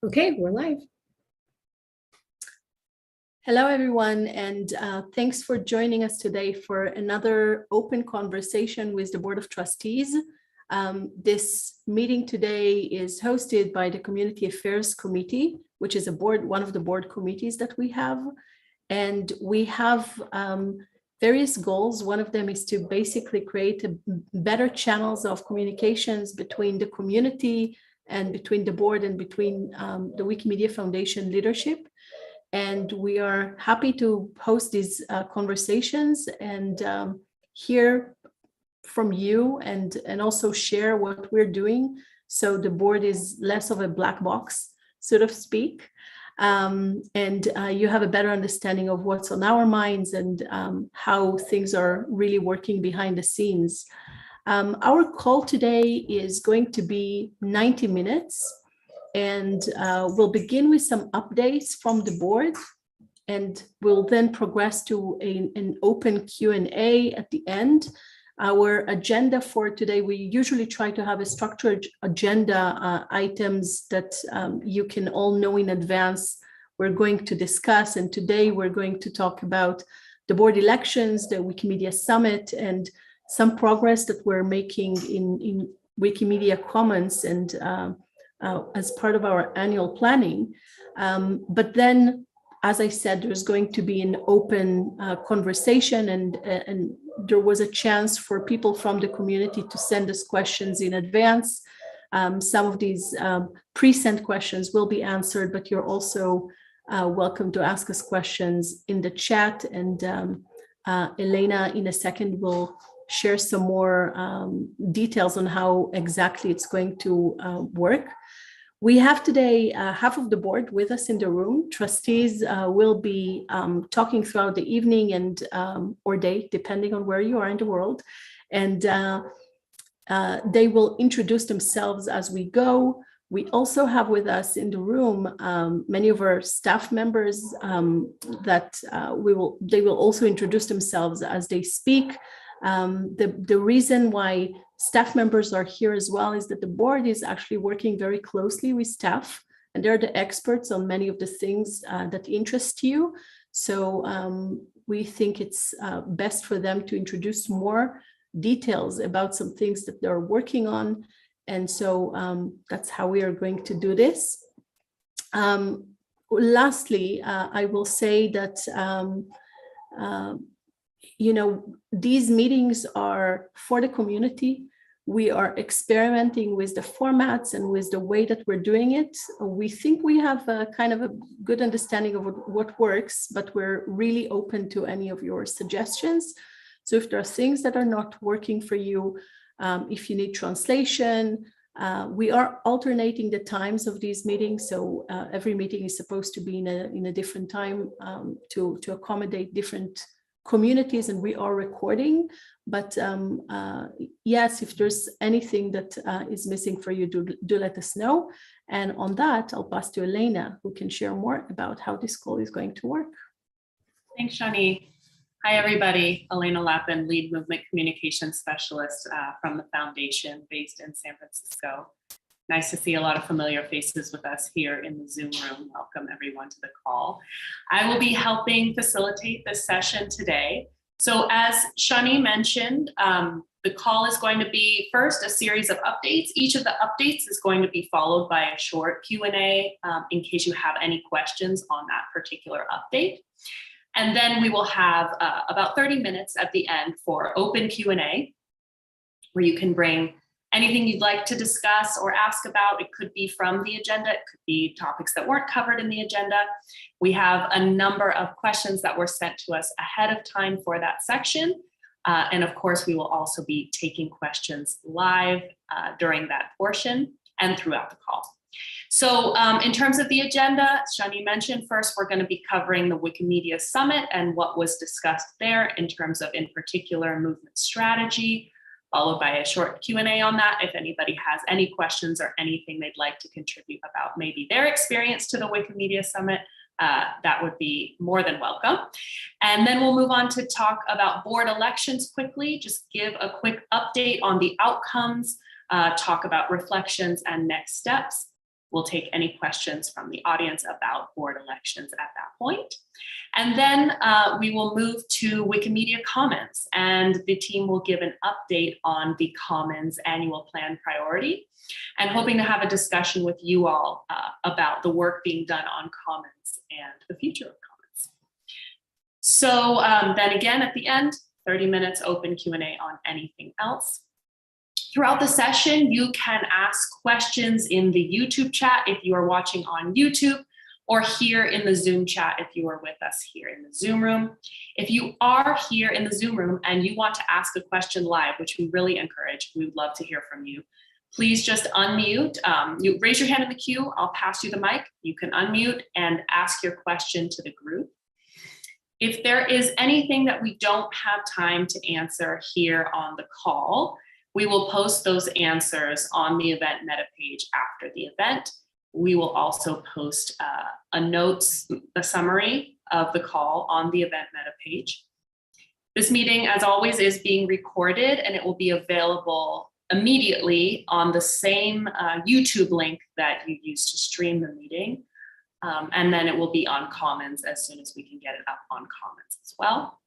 Okay, we're live. Hello, everyone, and thanks for joining us today for another open conversation with the Board of Trustees. This meeting today is hosted by the Community Affairs Committee, which is one of the board committees that we have. And we have various goals. One of them is to basically create better channels of communications between the community and between the board and between the Wikimedia Foundation leadership. And we are happy to host these conversations and hear from you and also share what we're doing. So the board is less of a black box, so to speak. And you have a better understanding of what's on our minds and how things are really working behind the scenes. Our call today is going to be 90 minutes, and we'll begin with some updates from the board, and we'll then progress to an open Q&A at the end. Our agenda for today, we usually try to have a structured agenda items that you can all know in advance we're going to discuss. And today we're going to talk about the board elections, the Wikimedia Summit, and some progress that we're making in Wikimedia Commons and as part of our annual planning. But then, as I said, there's going to be an open conversation, and there was a chance for people from the community to send us questions in advance. Some of these pre-sent questions will be answered, but you're also welcome to ask us questions in the chat. And Elena, in a second, will share some more details on how exactly it's going to work. We have today half of the board with us in the room. Trustees will be talking throughout the evening and or day, depending on where you are in the world. And they will introduce themselves as we go. We also have with us in the room many of our staff members that they will also introduce themselves as they speak. The reason why staff members are here as well is that the board is actually working very closely with staff, and they're the experts on many of the things that interest you. So we think it's best for them to introduce more details about some things that they're working on. And so that's how we are going to do this. Lastly, I will say that these meetings are for the community. We are experimenting with the formats and with the way that we're doing it. We think we have a kind of a good understanding of what works, but we're really open to any of your suggestions. So if there are things that are not working for you, if you need translation, we are alternating the times of these meetings. So every meeting is supposed to be in a different time to accommodate different communities, and we are recording. But yes, if there's anything that is missing for you, do let us know. And on that, I'll pass to Elena, who can share more about how this call is going to work. Thanks, Shani. Hi, everybody. Elena Lappin, Lead Movement Communications Specialist from the Foundation based in San Francisco. Nice to see a lot of familiar faces with us here in the Zoom room. Welcome everyone to the call. I will be helping facilitate this session today. So as Shani mentioned, the call is going to be first a series of updates. Each of the updates is going to be followed by a short Q&A in case you have any questions on that particular update. And then we will have about 30 minutes at the end for open Q&A, where you can bring anything you'd like to discuss or ask about. It could be from the agenda. It could be topics that weren't covered in the agenda. We have a number of questions that were sent to us ahead of time for that section. And of course, we will also be taking questions live during that portion and throughout the call. So in terms of the agenda, Shani mentioned, first we're going to be covering the Wikimedia Summit and what was discussed there in terms of, in particular, movement strategy, followed by a short Q&A on that. If anybody has any questions or anything they'd like to contribute about maybe their experience to the Wikimedia Summit, that would be more than welcome. And then we'll move on to talk about board elections quickly, just give a quick update on the outcomes, talk about reflections and next steps. We'll take any questions from the audience about board elections at that point. And then we will move to Wikimedia Commons, and the team will give an update on the Commons annual plan priority, and hoping to have a discussion with you all about the work being done on Commons and the future of Commons. So then again, at the end, 30 minutes open Q&A on anything else. Throughout the session, you can ask questions in the YouTube chat if you are watching on YouTube, or here in the Zoom chat if you are with us here in the Zoom room. If you are here in the Zoom room and you want to ask a question live, which we really encourage, we would love to hear from you, please just unmute. You raise your hand in the queue, I'll pass you the mic. You can unmute and ask your question to the group. If there is anything that we don't have time to answer here on the call, we will post those answers on the event meta page after the event. We will also post a summary of the call on the event meta page. This meeting, as always, is being recorded, and it will be available immediately on the same YouTube link that you used to stream the meeting. And then it will be on Commons as soon as we can get it up on Commons as well.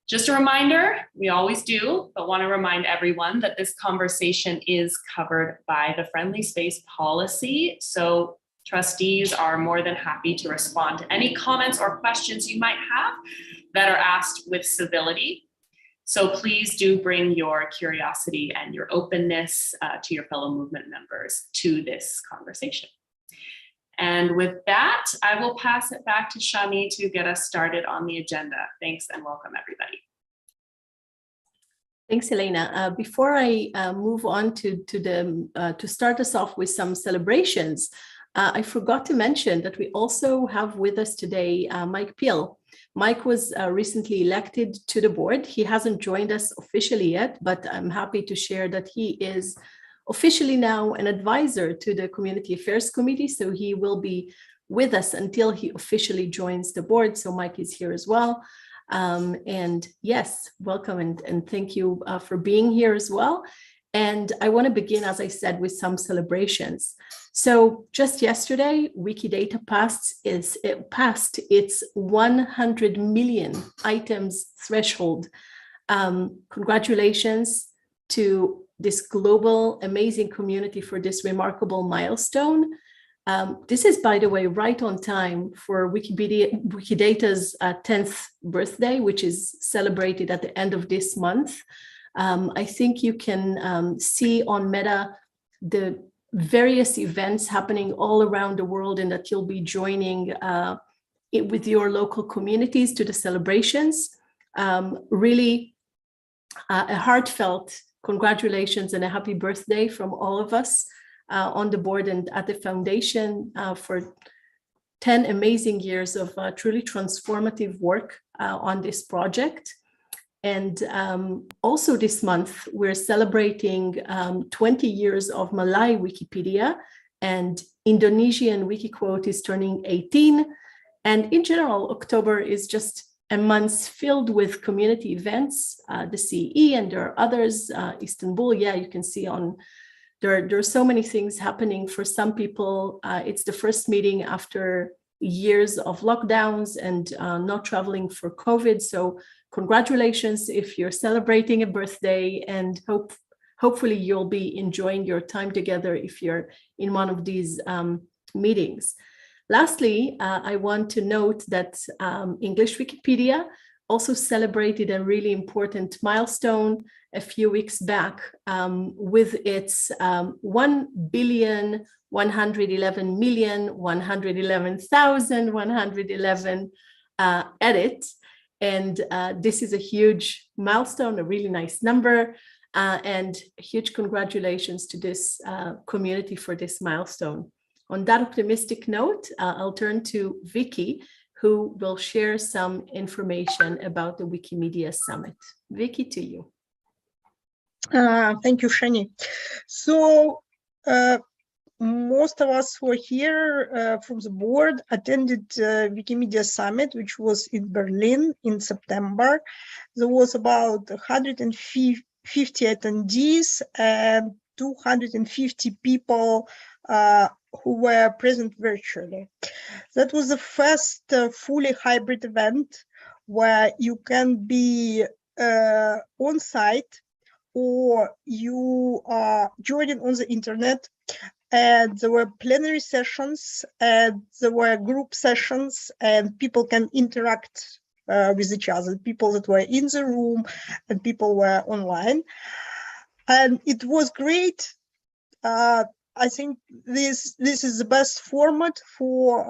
Just a reminder, we always do, but want to remind everyone that this conversation is covered by the Friendly Space policy. So trustees are more than happy to respond to any comments or questions you might have that are asked with civility. So please do bring your curiosity and your openness to your fellow movement members to this conversation. And with that, I will pass it back to Shani to get us started on the agenda. Thanks and welcome, everybody. Thanks, Elena. Before I move on to start us off with some celebrations, I forgot to mention that we also have with us today Mike Peel. Mike was recently elected to the board. He hasn't joined us officially yet, but I'm happy to share that he is officially now an advisor to the Community Affairs Committee, so he will be with us until he officially joins the board. So Mike is here as well. And yes, welcome and thank you for being here as well. And I want to begin, as I said, with some celebrations. So just yesterday, Wikidata passed its 100 million items threshold. Congratulations to this global amazing community for this remarkable milestone. This is, by the way, right on time for Wikidata's 10th birthday, which is celebrated at the end of this month. I think you can see on Meta the various events happening all around the world, and that you'll be joining with your local communities to the celebrations. Really a heartfelt congratulations and a happy birthday from all of us on the board and at the foundation for 10 amazing years of truly transformative work on this project. And also this month, we're celebrating 20 years of Malay Wikipedia, and Indonesian Wikiquote is turning 18. And in general, October is just a month filled with community events, the CE, and there are others, Istanbul, yeah, you can see on, there are so many things happening. For some people, it's the first meeting after years of lockdowns and not traveling for COVID. So congratulations if you're celebrating a birthday, and hopefully you'll be enjoying your time together if you're in one of these meetings. Lastly, I want to note that English Wikipedia also celebrated a really important milestone a few weeks back with its 1,111,111,111 edit. And this is a huge milestone, a really nice number, and huge congratulations to this community for this milestone. On that optimistic note, I'll turn to Vicky, who will share some information about the Wikimedia Summit. Vicky, to you. Thank you, Shani. So most of us who are here from the board attended Wikimedia Summit, which was in Berlin in September. There was about 150 attendees and 250 people who were present virtually. That was the first fully hybrid event where you can be on site or you are joining on the internet, and there were plenary sessions and there were group sessions, and people can interact with each other, people that were in the room and people were online. And it was great. I think this is the best format for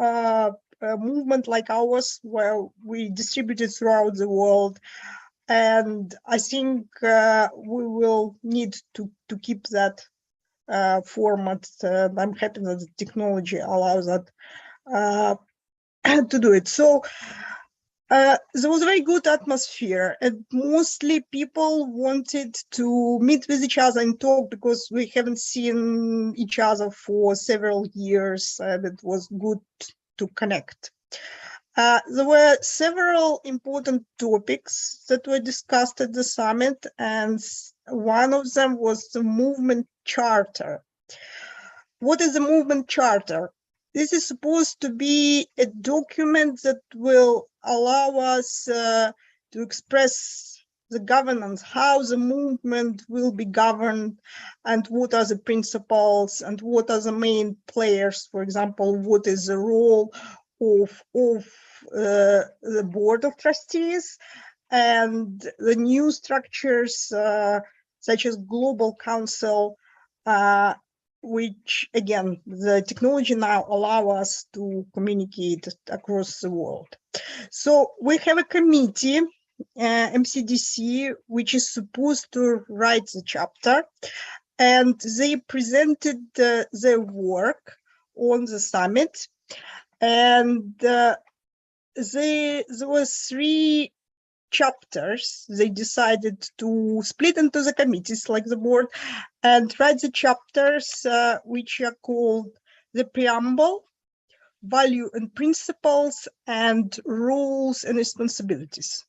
a movement like ours, where we distributed throughout the world. And I think we will need to keep that format. I'm happy that the technology allows that to do it. So there was a very good atmosphere, and mostly people wanted to meet with each other and talk, because we haven't seen each other for several years, and it was good to connect. There were several important topics that were discussed at the summit, and one of them was the movement charter. What is the movement charter? This is supposed to be a document that will allow us to express the governance, how the movement will be governed, and what are the principles, and what are the main players. For example, what is the role of the board of trustees, and the new structures such as global council, which again, the technology now allow us to communicate across the world. So we have a committee, MCDC, which is supposed to write the chapter, and they presented their work on the summit. And there were 3 chapters. They decided to split into the committees like the board and write the chapters which are called the preamble, value and principles, and roles and responsibilities.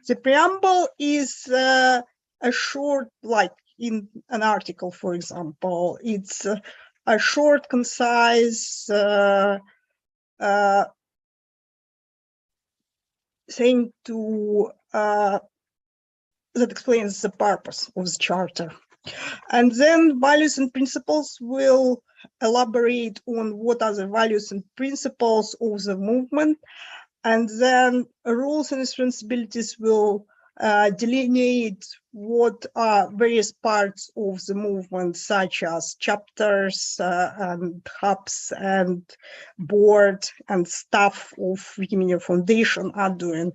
The preamble is a short, like in an article, for example, it's a short, concise thing to that explains the purpose of the charter. And then values and principles will elaborate on what are the values and principles of the movement. And then rules and responsibilities will delineate what are various parts of the movement, such as chapters and hubs and board and staff of Wikimedia Foundation are doing.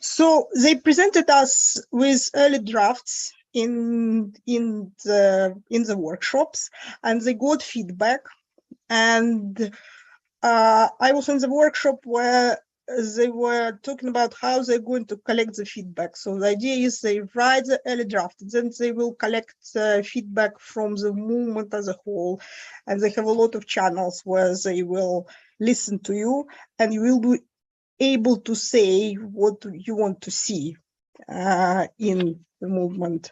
So they presented us with early drafts in the workshops, and they got feedback. And I was in the workshop where they were talking about how they're going to collect the feedback. So the idea is they write the early draft, then they will collect feedback from the movement as a whole. And they have a lot of channels where they will listen to you, and you will be able to say what you want to see in the movement.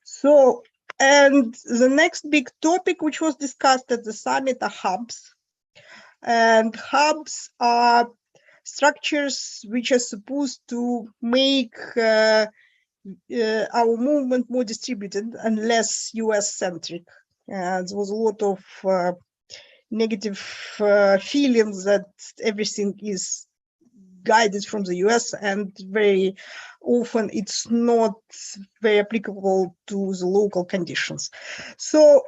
So, and the next big topic which was discussed at the summit are hubs. And hubs are structures which are supposed to make our movement more distributed and less US-centric. There was a lot of negative feelings that everything is guided from the US, and very often it's not very applicable to the local conditions. So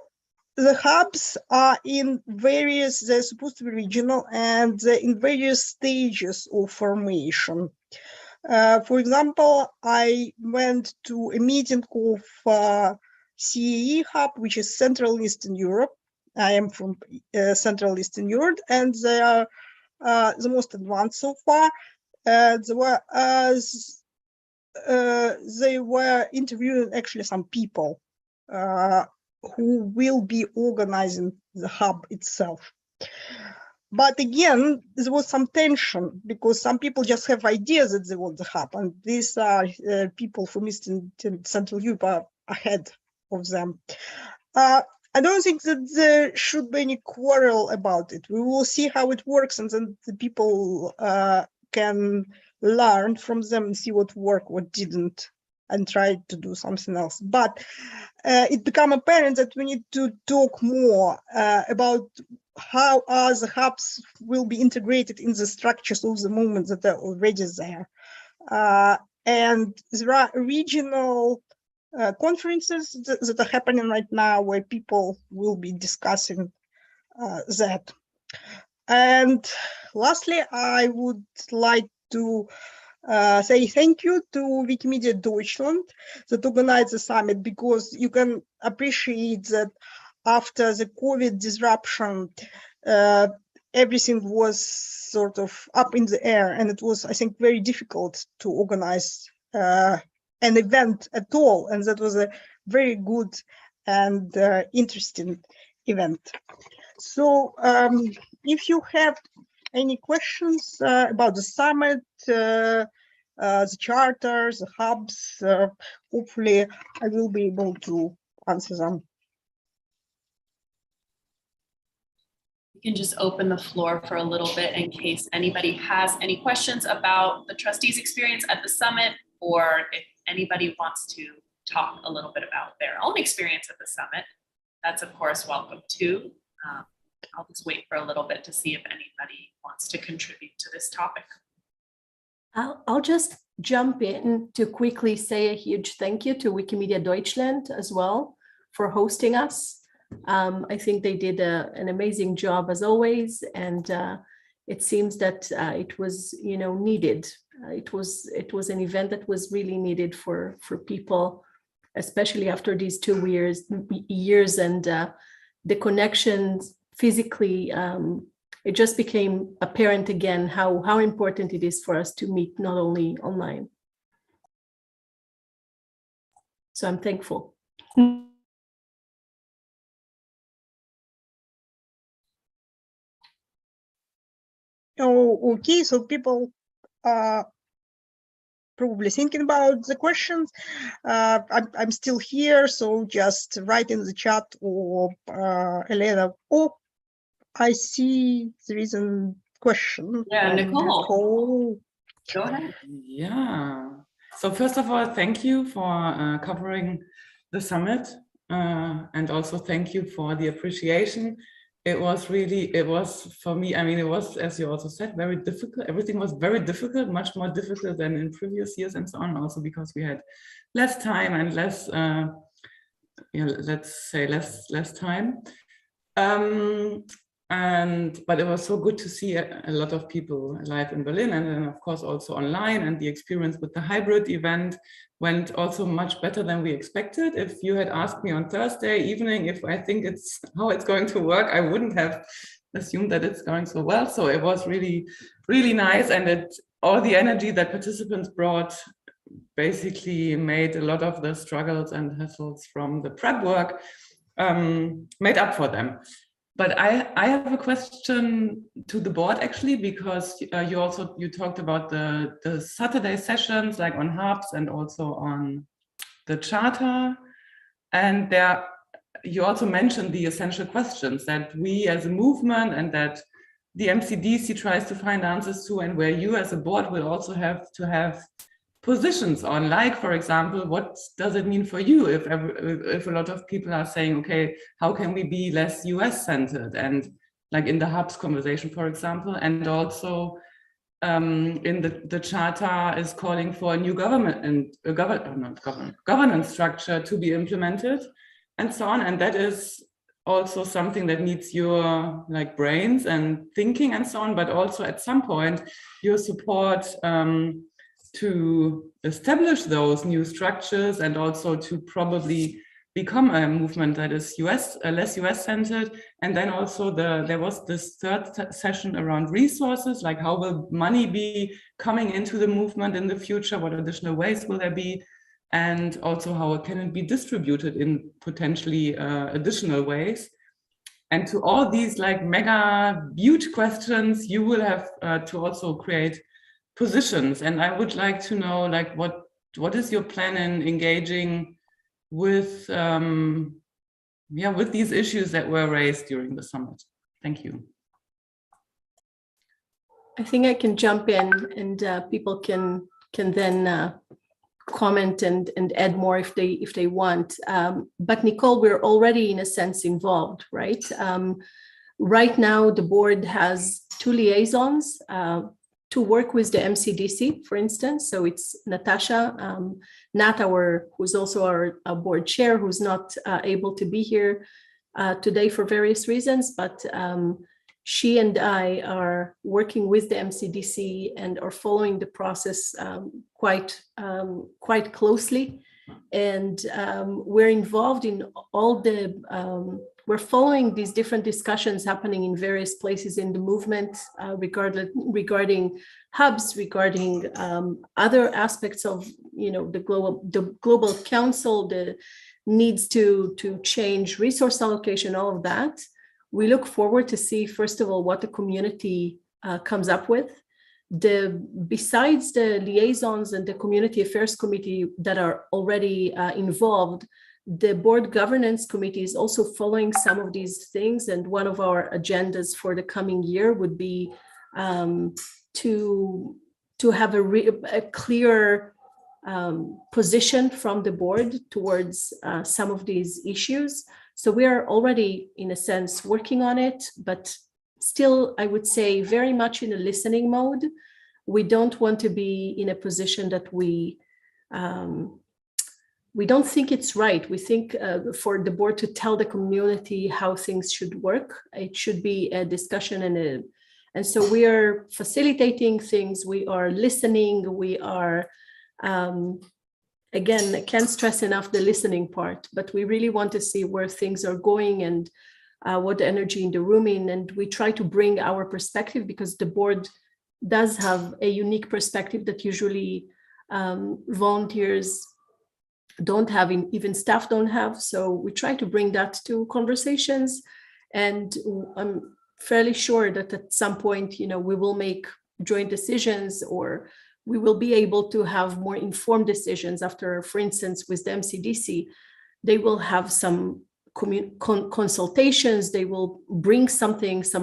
the hubs are in various, they're supposed to be regional, and they're in various stages of formation. For example, I went to a meeting of CEE hub, which is Central Eastern Europe. I am from Central Eastern Europe, and they are the most advanced so far. They were interviewing actually some people who will be organizing the hub itself. But again, there was some tension, because some people just have ideas that they want the hub, and these are people from Eastern and Central Europe are ahead of them. I don't think that there should be any quarrel about it. We will see how it works, and then the people can learn from them and see what worked, what didn't, and try to do something else. But it became apparent that we need to talk more about how the hubs will be integrated in the structures of the movement that are already there. And there are regional conferences that are happening right now where people will be discussing that. And lastly, I would like to say thank you to Wikimedia Deutschland that organized the summit, because you can appreciate that after the COVID disruption, everything was sort of up in the air, and it was, I think, very difficult to organize an event at all, and that was a very good and interesting event. So if you have any questions about the summit, the charters, the hubs, hopefully I will be able to answer them. We can just open the floor for a little bit in case anybody has any questions about the trustees' experience at the summit, or if anybody wants to talk a little bit about their own experience at the summit, that's of course welcome too. I'll just wait for a little bit to see if anybody wants to contribute to this topic. I'll just jump in to quickly say a huge thank you to Wikimedia Deutschland as well for hosting us. I think they did an amazing job as always, and it seems that it was, needed. It was an event that was really needed for people, especially after these 2 years, and the connections physically. It just became apparent again how important it is for us to meet not only online. So I'm thankful. Oh, okay, so people are probably thinking about the questions. I'm still here, so just write in the chat, or Elena. Oh, I see there is a question. Yeah, Nicole. Go ahead. Yeah. So first of all, thank you for covering the summit, and also thank you for the appreciation. It was for me, I mean, it was, as you also said, very difficult. Everything was very difficult, much more difficult than in previous years and so on, also because we had less time and less, let's say less time. But it was so good to see a lot of people live in Berlin, and then of course also online, and the experience with the hybrid event went also much better than we expected. If you had asked me on Thursday evening if I think how it's going to work, I wouldn't have assumed that it's going so well. So it was really, really nice, and all the energy that participants brought basically made a lot of the struggles and hassles from the prep work made up for them. But I have a question to the board, actually, because you talked about the Saturday sessions, like on hubs and also on the charter, and you also mentioned the essential questions that we as a movement and that the MCDC tries to find answers to, and where you as a board will also have to have positions on, like, for example, what does it mean for you if a lot of people are saying, okay, how can we be less US centered, and like in the hubs conversation, for example, and also in the charter is calling for a new government and governance structure to be implemented and so on, and that is also something that needs your brains and thinking and so on, but also at some point your support to establish those new structures, and also to probably become a movement that is less US centered. And then also there was this third session around resources, like how will money be coming into the movement in the future, what additional ways will there be, and also how can it be distributed in potentially additional ways. And to all these mega huge questions, you will have to also create positions. And I would like to know, what is your plan in engaging with yeah, with these issues that were raised during the summit. Thank you. I think I can jump in, and people can then comment and add more if they want. But Nicole, we're already in a sense involved, right? Right now, the board has 2 liaisons to work with the MCDC, for instance. So it's Natasha, Nat, who's also our board chair, who's not able to be here today for various reasons, but she and I are working with the MCDC and are following the process quite closely. And we're involved in all the, we're following these different discussions happening in various places in the movement regarding hubs, regarding other aspects of, the global council, the needs to change resource allocation, all of that. We look forward to see, first of all, what the community comes up with. Besides the liaisons and the community affairs committee that are already involved, the board governance committee is also following some of these things. And one of our agendas for the coming year would be to have a clear position from the board towards some of these issues. So we are already, in a sense, working on it, but still, I would say, very much in a listening mode. We don't want to be in a position that we don't think it's right. We think for the board to tell the community how things should work. It should be a discussion and so we are facilitating things. We are listening. We are. Again, I can't stress enough the listening part, but we really want to see where things are going and what the energy in the room in. And we try to bring our perspective because the board does have a unique perspective that usually volunteers don't have, even staff don't have. So we try to bring that to conversations. And I'm fairly sure that at some point, we will make joint decisions, or we will be able to have more informed decisions after, for instance, with the MCDC, they will have some consultations, they will bring some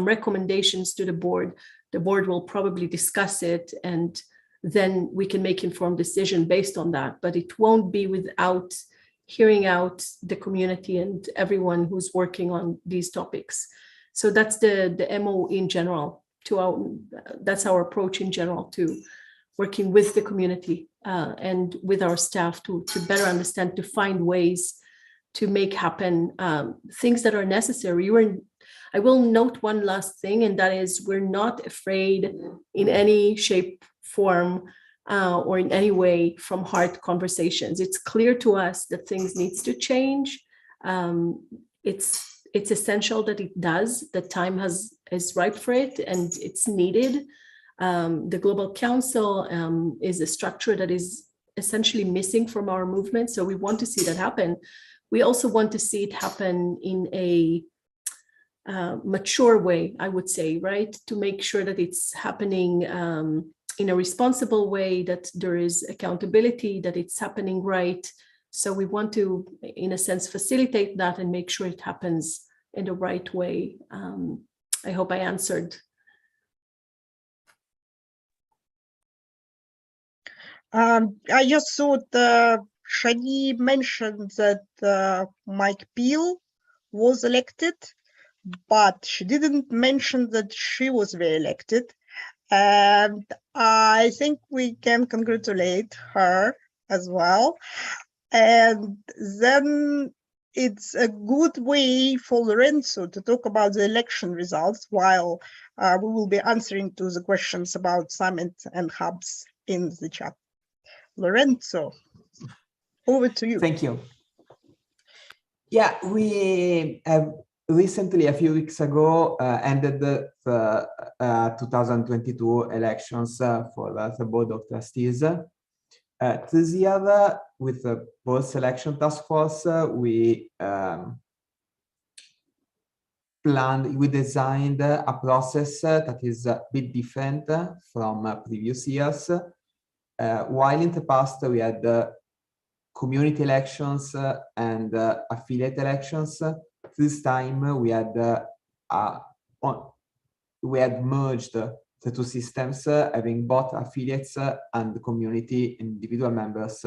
recommendations to the board. The board will probably discuss it, and then we can make informed decision based on that. But it won't be without hearing out the community and everyone who's working on these topics. So that's the MO in general. That's our approach in general to working with the community and with our staff to better understand, to find ways to make happen things that are necessary. I will note one last thing, and that is we're not afraid in any shape, form, or in any way from hard conversations. It's clear to us that things needs to change. It's essential that it does. The time is ripe for it, and it's needed. The Global Council is a structure that is essentially missing from our movement. So we want to see that happen. We also want to see it happen in a mature way, I would say, right? To make sure that it's happening in a responsible way, that there is accountability, that it's happening right. So we want to, in a sense, facilitate that and make sure it happens in the right way. I hope I answered. I just thought Shani mentioned that Mike Peel was elected, but she didn't mention that she was re-elected. And I think we can congratulate her as well. And then it's a good way for Lorenzo to talk about the election results while we will be answering to the questions about summit and hubs in the chat. Lorenzo, over to you. Thank you. Yeah, we have recently, a few weeks ago, ended the 2022 elections for the Board of Trustees. This year, with the Board Selection Task Force, we designed a process that is a bit different from previous years. While in the past we had community elections and affiliate elections, this time we had merged the two systems, having both affiliates and the community individual members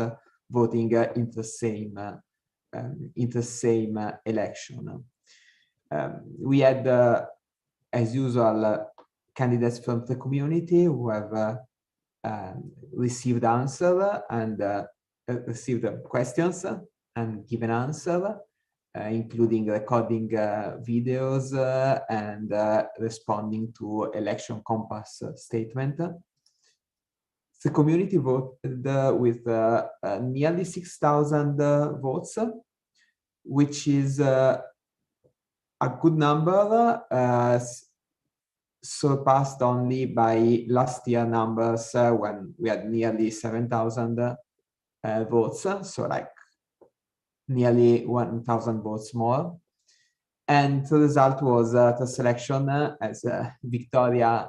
voting in the same election. We had, as usual, candidates from the community who have received answer and received questions and given answer, including recording videos and responding to election compass statement. The community voted with nearly 6,000 votes, which is a good number, surpassed only by last year numbers when we had nearly 7,000 votes, so like nearly 1,000 votes more. And the result was the selection, as Victoria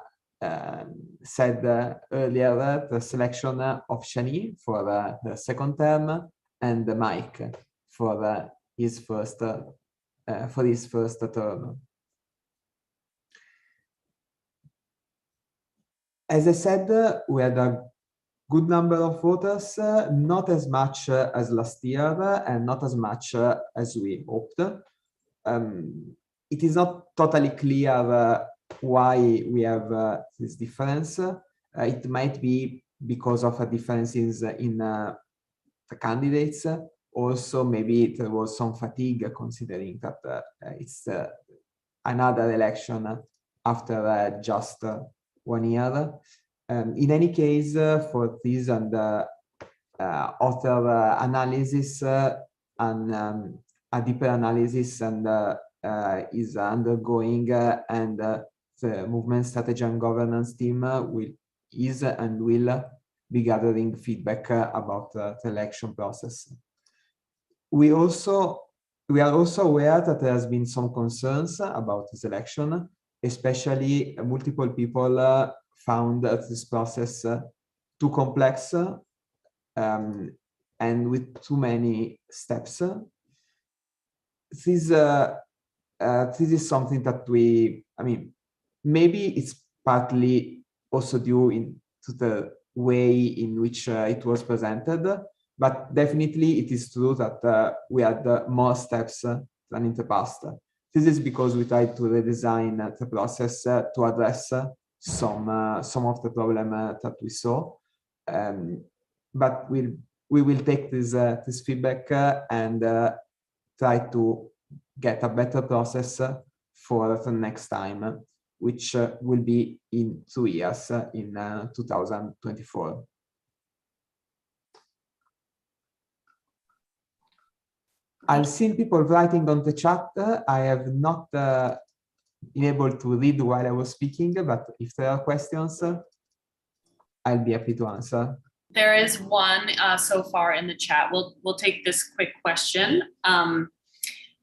said earlier, the selection of Shani for the second term and Mike for his first term. As I said, we had a good number of voters, not as much as last year and not as much as we hoped. It is not totally clear why we have this difference. It might be because of differences in the candidates. Also, maybe there was some fatigue considering that it's another election after just 1 year. In any case, for this and author analysis and a deeper analysis and is undergoing, and the movement strategy and governance team is and will be gathering feedback about the election process. We are also aware that there has been some concerns about this election, especially multiple people found this process too complex and with too many steps. This is something that maybe it's partly also due to the way in which it was presented, but definitely it is true that we had more steps than in the past. This is because we tried to redesign the process to address some of the problem that we saw. But we will take this feedback and try to get a better process for the next time, which will be in 2 years, in 2024. I've seen people writing on the chat. I have not been able to read while I was speaking, but if there are questions, I'll be happy to answer. There is one so far in the chat. We'll take this quick question.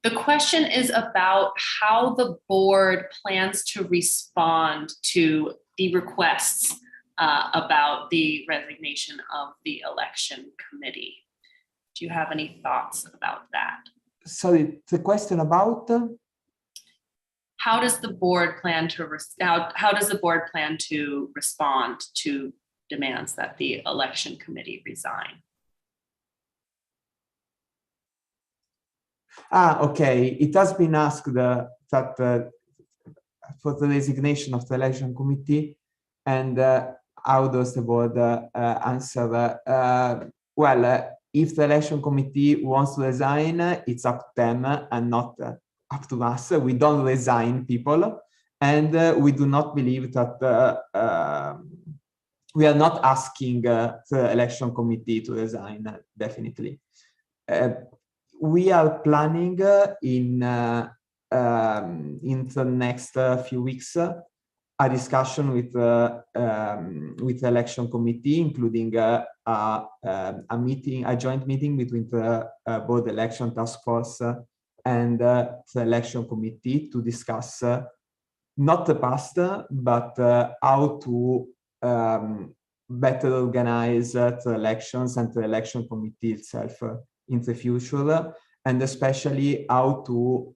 The question is about how the board plans to respond to the requests about the resignation of the election committee. Do you have any thoughts about that? Sorry, the question about? How does the board plan to respond to demands that the election committee resign? Okay. It has been asked that for the resignation of the election committee, and how does the board answer? Well, if the election committee wants to resign, it's up to them and not up to us. We don't resign people, and we do not believe that we are not asking the election committee to resign, definitely. We are planning in the next few weeks a discussion with the election committee, including a joint meeting between the board election task force and the election committee to discuss not the past, but how to better organize the elections and the election committee itself in the future, and especially how to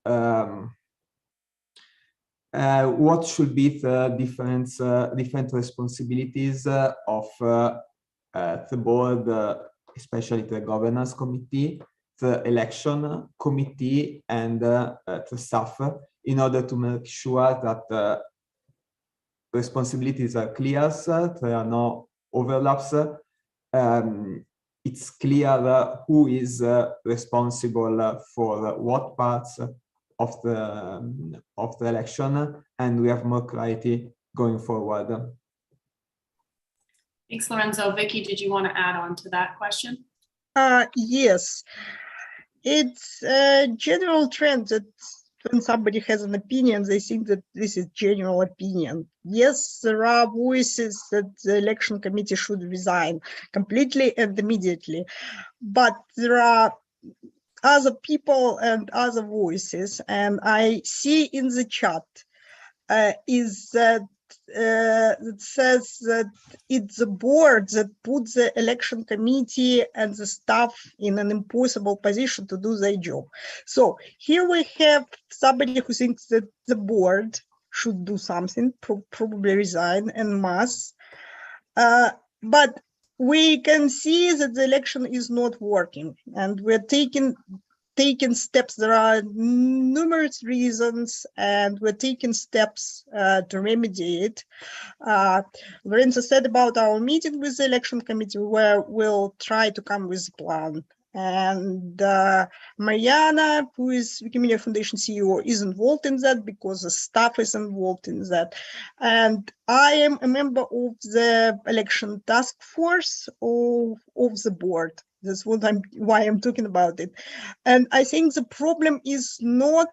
what should be the different responsibilities of the board, especially the governance committee, the election committee, and the staff, in order to make sure that responsibilities are clear, there are no overlaps. It's clear who is responsible for what parts of the election, and we have more clarity going forward. Thanks, Lorenzo. Vicky, did you want to add on to that question? Yes, it's a general trend that when somebody has an opinion, they think that this is general opinion. Yes, there are voices that the election committee should resign completely and immediately, but there are other people and other voices, and I see in the chat is that it says that it's the board that puts the election committee and the staff in an impossible position to do their job. So here we have somebody who thinks that the board should do something, probably resign en masse. But we can see that the election is not working, and we're taking steps. There are numerous reasons, and we're taking steps to remedy it. Lorenzo said about our meeting with the election committee, where we'll try to come with a plan. And Mariana, who is Wikimedia Foundation CEO, is involved in that because the staff is involved in that. And I am a member of the election task force of the board. That's why I'm talking about it. And I think the problem is not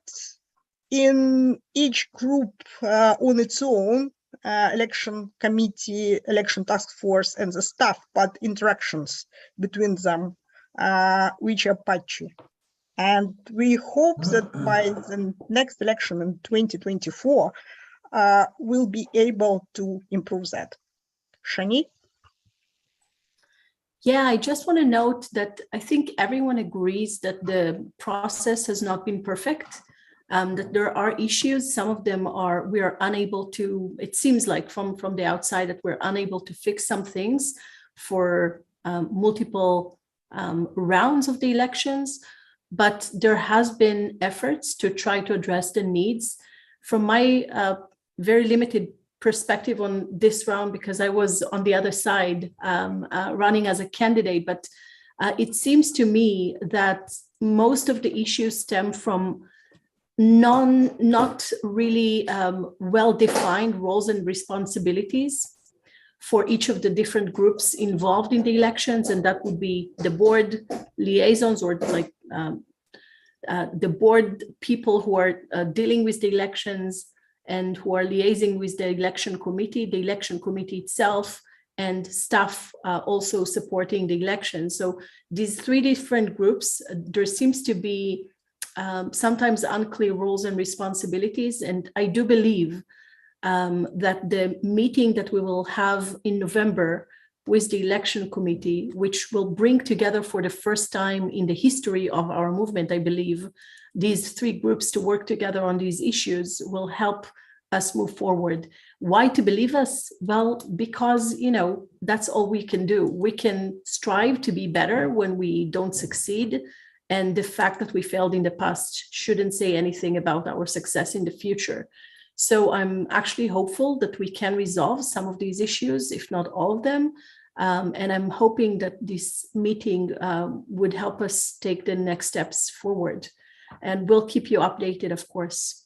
in each group on its own, election committee, election task force, and the staff, but interactions between them, which are patchy. And we hope that by the next election in 2024, we'll be able to improve that. Shani? Yeah, I just want to note that I think everyone agrees that the process has not been perfect, that there are issues. Some of them we are unable to, it seems like from the outside that we're unable to fix some things for multiple rounds of the elections, but there has been efforts to try to address the needs. From my very limited perspective on this round, because I was on the other side running as a candidate, but it seems to me that most of the issues stem from not really well-defined roles and responsibilities for each of the different groups involved in the elections, and that would be the board liaisons, or like the board people who are dealing with the elections and who are liaising with the election committee itself, and staff also supporting the election. So these three different groups, there seems to be sometimes unclear roles and responsibilities. And I do believe that the meeting that we will have in November with the election committee, which will bring together for the first time in the history of our movement, I believe, these three groups to work together on these issues, will help us move forward. Why to believe us? Well, because, that's all we can do. We can strive to be better when we don't succeed. And the fact that we failed in the past shouldn't say anything about our success in the future. So I'm actually hopeful that we can resolve some of these issues, if not all of them. And I'm hoping that this meeting would help us take the next steps forward. And we'll keep you updated, of course.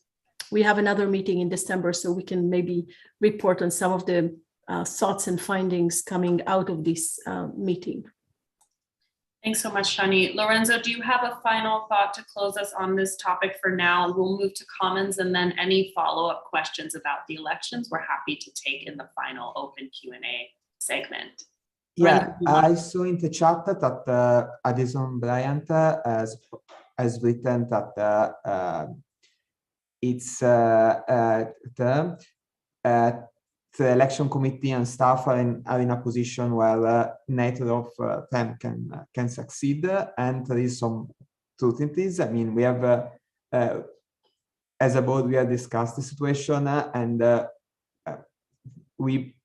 We have another meeting in December, so we can maybe report on some of the thoughts and findings coming out of this meeting. Thanks so much, Shani. Lorenzo, do you have a final thought to close us on this topic for now? We'll move to comments, and then any follow-up questions about the elections, we're happy to take in the final open Q&A segment. Yeah, I saw in the chat that Addison Bryant has written that it's the election committee and staff are in a position where neither of them can succeed, and there is some Trustees. I mean, we have, as a board, we have discussed the situation, and we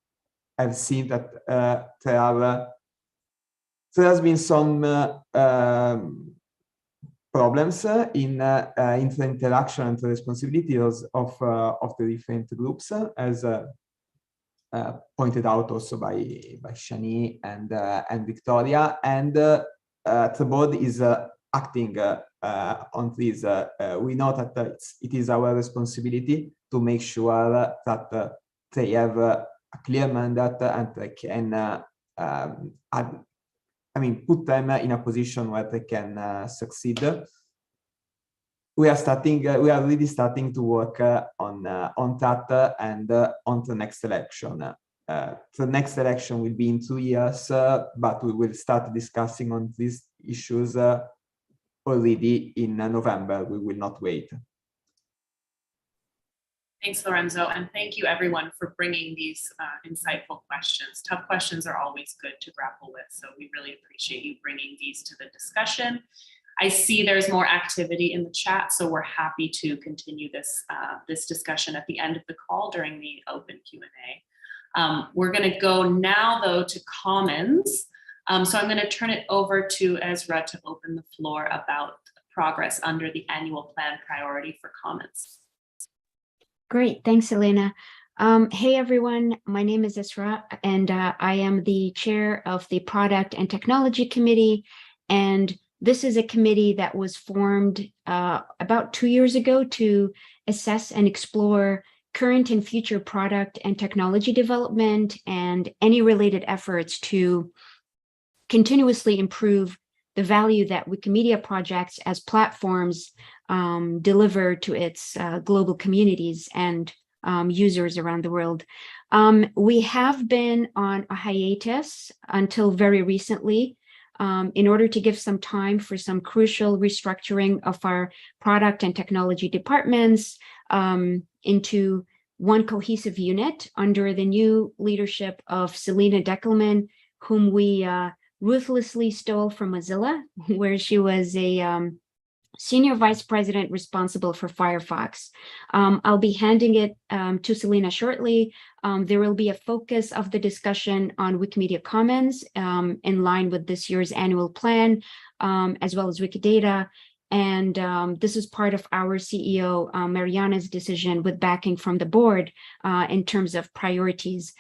have seen that there has been some problems in interaction and the responsibilities of the different groups, as pointed out also by Shani and Victoria, and the board is acting on this. We know that it is our responsibility to make sure that they have a clear mandate and they can, put them in a position where they can succeed. We are really starting to work on that and on the next election. The next election will be in 2 years, but we will start discussing on these issues already in November. We will not wait. Thanks, Lorenzo, and thank you everyone for bringing these insightful questions. Tough questions are always good to grapple with, so we really appreciate you bringing these to the discussion. I see there's more activity in the chat, so we're happy to continue this, this discussion at the end of the call during the open Q&A. We're going to go now, though, to comments. So I'm going to turn it over to Ezra to open the floor about progress under the annual plan priority for comments. Great, thanks, Elena. Hey, everyone, my name is Ezra, and I am the chair of the Product and Technology Committee, and this is a committee that was formed about 2 years ago to assess and explore current and future product and technology development and any related efforts to continuously improve the value that Wikimedia projects as platforms deliver to its global communities and users around the world. We have been on a hiatus until very recently, in order to give some time for some crucial restructuring of our product and technology departments into one cohesive unit under the new leadership of Selena Deckelman, whom we ruthlessly stole from Mozilla, where she was a senior vice president responsible for Firefox. I'll be handing it to Selena shortly. There will be a focus of the discussion on Wikimedia Commons in line with this year's annual plan, as well as Wikidata. And this is part of our CEO, Mariana's decision with backing from the board in terms of priorities.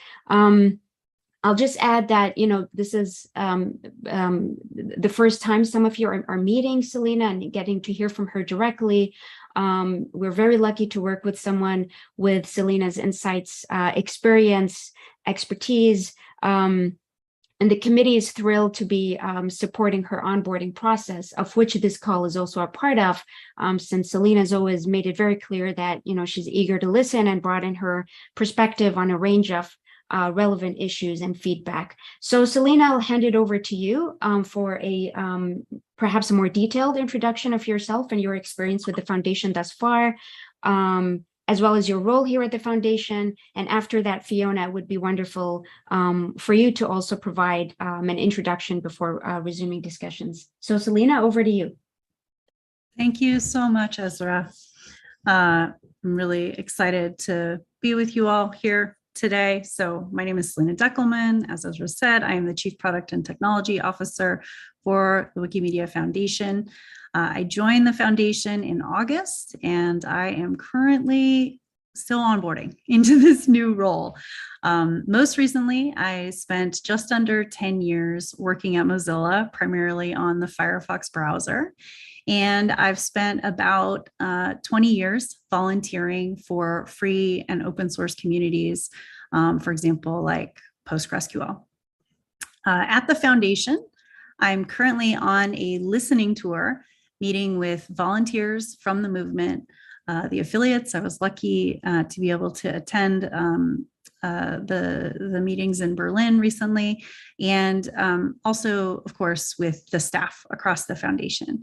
I'll just add that, this is the first time some of you are meeting Selena and getting to hear from her directly. We're very lucky to work with someone with Selena's insights, experience, expertise, and the committee is thrilled to be supporting her onboarding process, of which this call is also a part of, since Selena's always made it very clear that, she's eager to listen and brought in her perspective on a range of relevant issues and feedback. So Selena, I'll hand it over to you for a perhaps a more detailed introduction of yourself and your experience with the foundation thus far, as well as your role here at the foundation. And after that, Fiona, it would be wonderful for you to also provide an introduction before resuming discussions. So Selena, over to you. Thank you so much, Ezra. I'm really excited to be with you all here today. So my name is Selena Deckelman. As Ezra said, I am the Chief Product and Technology Officer for the Wikimedia Foundation. I joined the foundation in August, and I am currently still onboarding into this new role. Most recently, I spent just under 10 years working at Mozilla, primarily on the Firefox browser. And I've spent about 20 years volunteering for free and open source communities, for example, like PostgreSQL. At the foundation, I'm currently on a listening tour, meeting with volunteers from the movement, the affiliates. I was lucky to be able to attend the meetings in Berlin recently, and also, of course, with the staff across the foundation.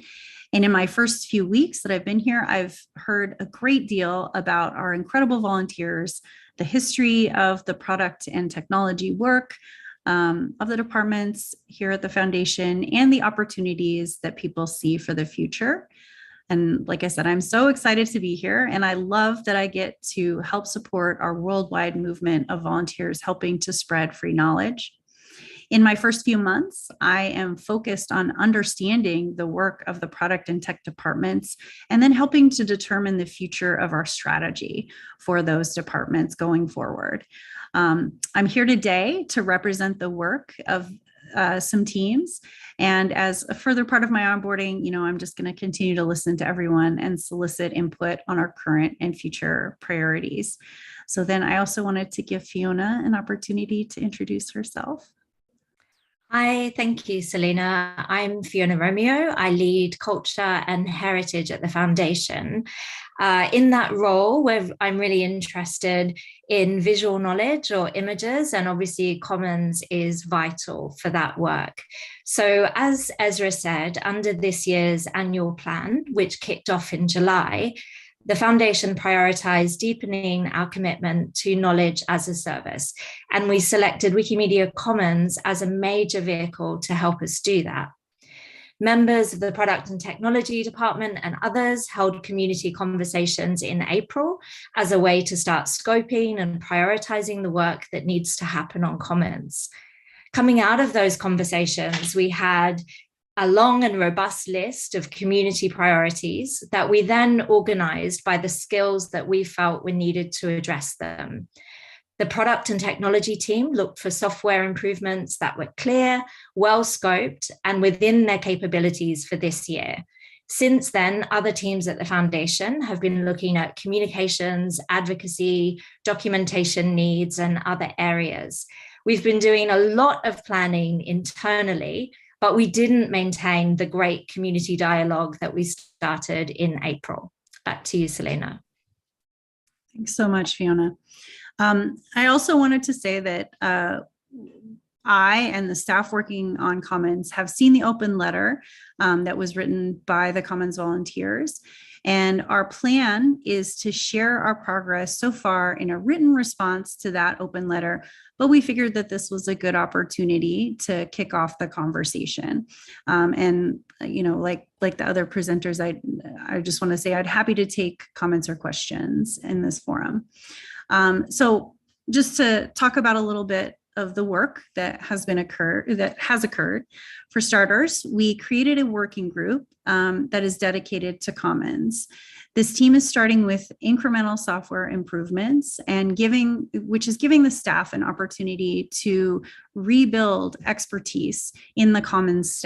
And in my first few weeks that I've been here, I've heard a great deal about our incredible volunteers, the history of the product and technology work, of the departments here at the foundation and the opportunities that people see for the future. And like I said, I'm so excited to be here, and I love that I get to help support our worldwide movement of volunteers helping to spread free knowledge. In my first few months, I am focused on understanding the work of the product and tech departments, and then helping to determine the future of our strategy for those departments going forward. I'm here today to represent the work of some teams. And as a further part of my onboarding, I'm just going to continue to listen to everyone and solicit input on our current and future priorities. So then I also wanted to give Fiona an opportunity to introduce herself. Hi, thank you, Selena. I'm Fiona Romeo. I lead culture and heritage at the foundation. In that role, where I'm really interested in visual knowledge or images, and obviously Commons is vital for that work. So as Ezra said, under this year's annual plan, which kicked off in July, the foundation prioritized deepening our commitment to knowledge as a service. And we selected Wikimedia Commons as a major vehicle to help us do that. Members of the Product and Technology Department and others held community conversations in April as a way to start scoping and prioritizing the work that needs to happen on Commons. Coming out of those conversations, we had a long and robust list of community priorities that we then organized by the skills that we felt were needed to address them. The product and technology team looked for software improvements that were clear, well scoped, and within their capabilities for this year. Since then, other teams at the foundation have been looking at communications, advocacy, documentation needs, and other areas. We've been doing a lot of planning internally, but we didn't maintain the great community dialogue that we started in April. Back to you, Selena. Thanks so much, Fiona. I also wanted to say that I and the staff working on Commons have seen the open letter that was written by the Commons volunteers. And our plan is to share our progress so far in a written response to that open letter. But we figured that this was a good opportunity to kick off the conversation. And, like the other presenters, I just want to say I'd happy to take comments or questions in this forum. So just to talk about a little bit of the work that has occurred. For starters, we created a working group that is dedicated to Commons. This team is starting with incremental software improvements and which is giving the staff an opportunity to rebuild expertise in the Commons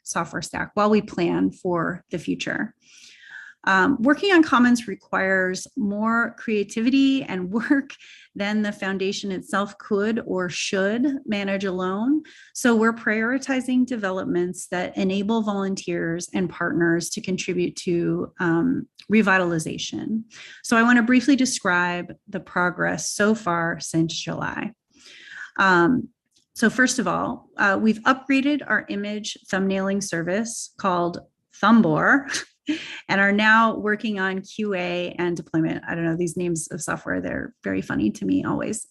software stack while we plan for the future. Working on Commons requires more creativity and work than the foundation itself could or should manage alone. So we're prioritizing developments that enable volunteers and partners to contribute to revitalization. So I want to briefly describe the progress so far since July. So first of all, we've upgraded our image thumbnailing service called Thumbor, and are now working on QA and deployment. I don't know, these names of software, they're very funny to me always.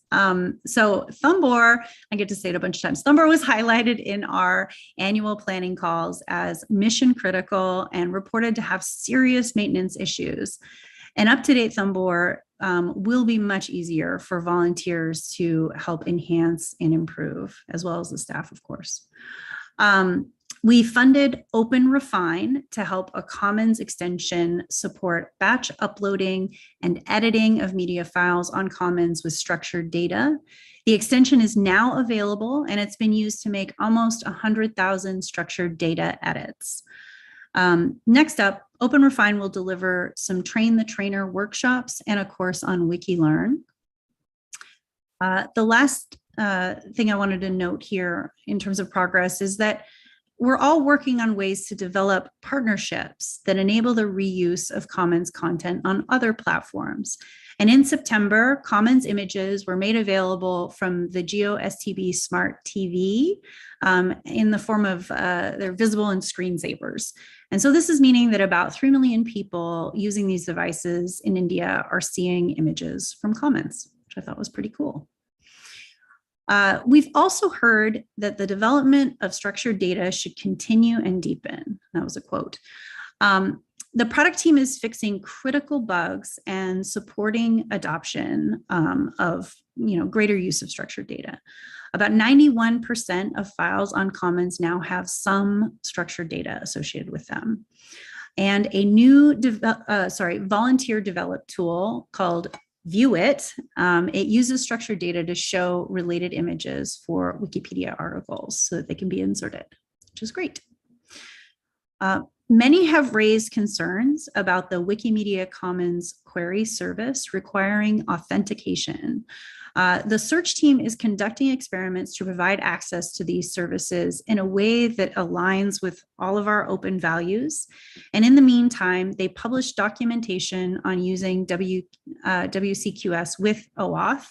So Thumbor, I get to say it a bunch of times, Thumbor was highlighted in our annual planning calls as mission critical and reported to have serious maintenance issues. An up-to-date Thumbor will be much easier for volunteers to help enhance and improve, as well as the staff, of course. We funded OpenRefine to help a Commons extension support batch uploading and editing of media files on Commons with structured data. The extension is now available, and it's been used to make almost 100,000 structured data edits. Next up, OpenRefine will deliver some Train the Trainer workshops and a course on WikiLearn. The last thing I wanted to note here in terms of progress is that we're all working on ways to develop partnerships that enable the reuse of Commons content on other platforms. And in September, Commons images were made available from the GeoSTB Smart TV in the form of they're visible in screensavers. And so this is meaning that about 3 million people using these devices in India are seeing images from Commons, which I thought was pretty cool. We've also heard that the development of structured data should continue and deepen. That was a quote. The product team is fixing critical bugs and supporting adoption of greater use of structured data. About 91% of files on Commons now have some structured data associated with them. And a new volunteer developed tool called View It. It uses structured data to show related images for Wikipedia articles so that they can be inserted, which is great. Many have raised concerns about the Wikimedia Commons query service requiring authentication. The search team is conducting experiments to provide access to these services in a way that aligns with all of our open values. And in the meantime, they publish documentation on using WCQS with OAuth.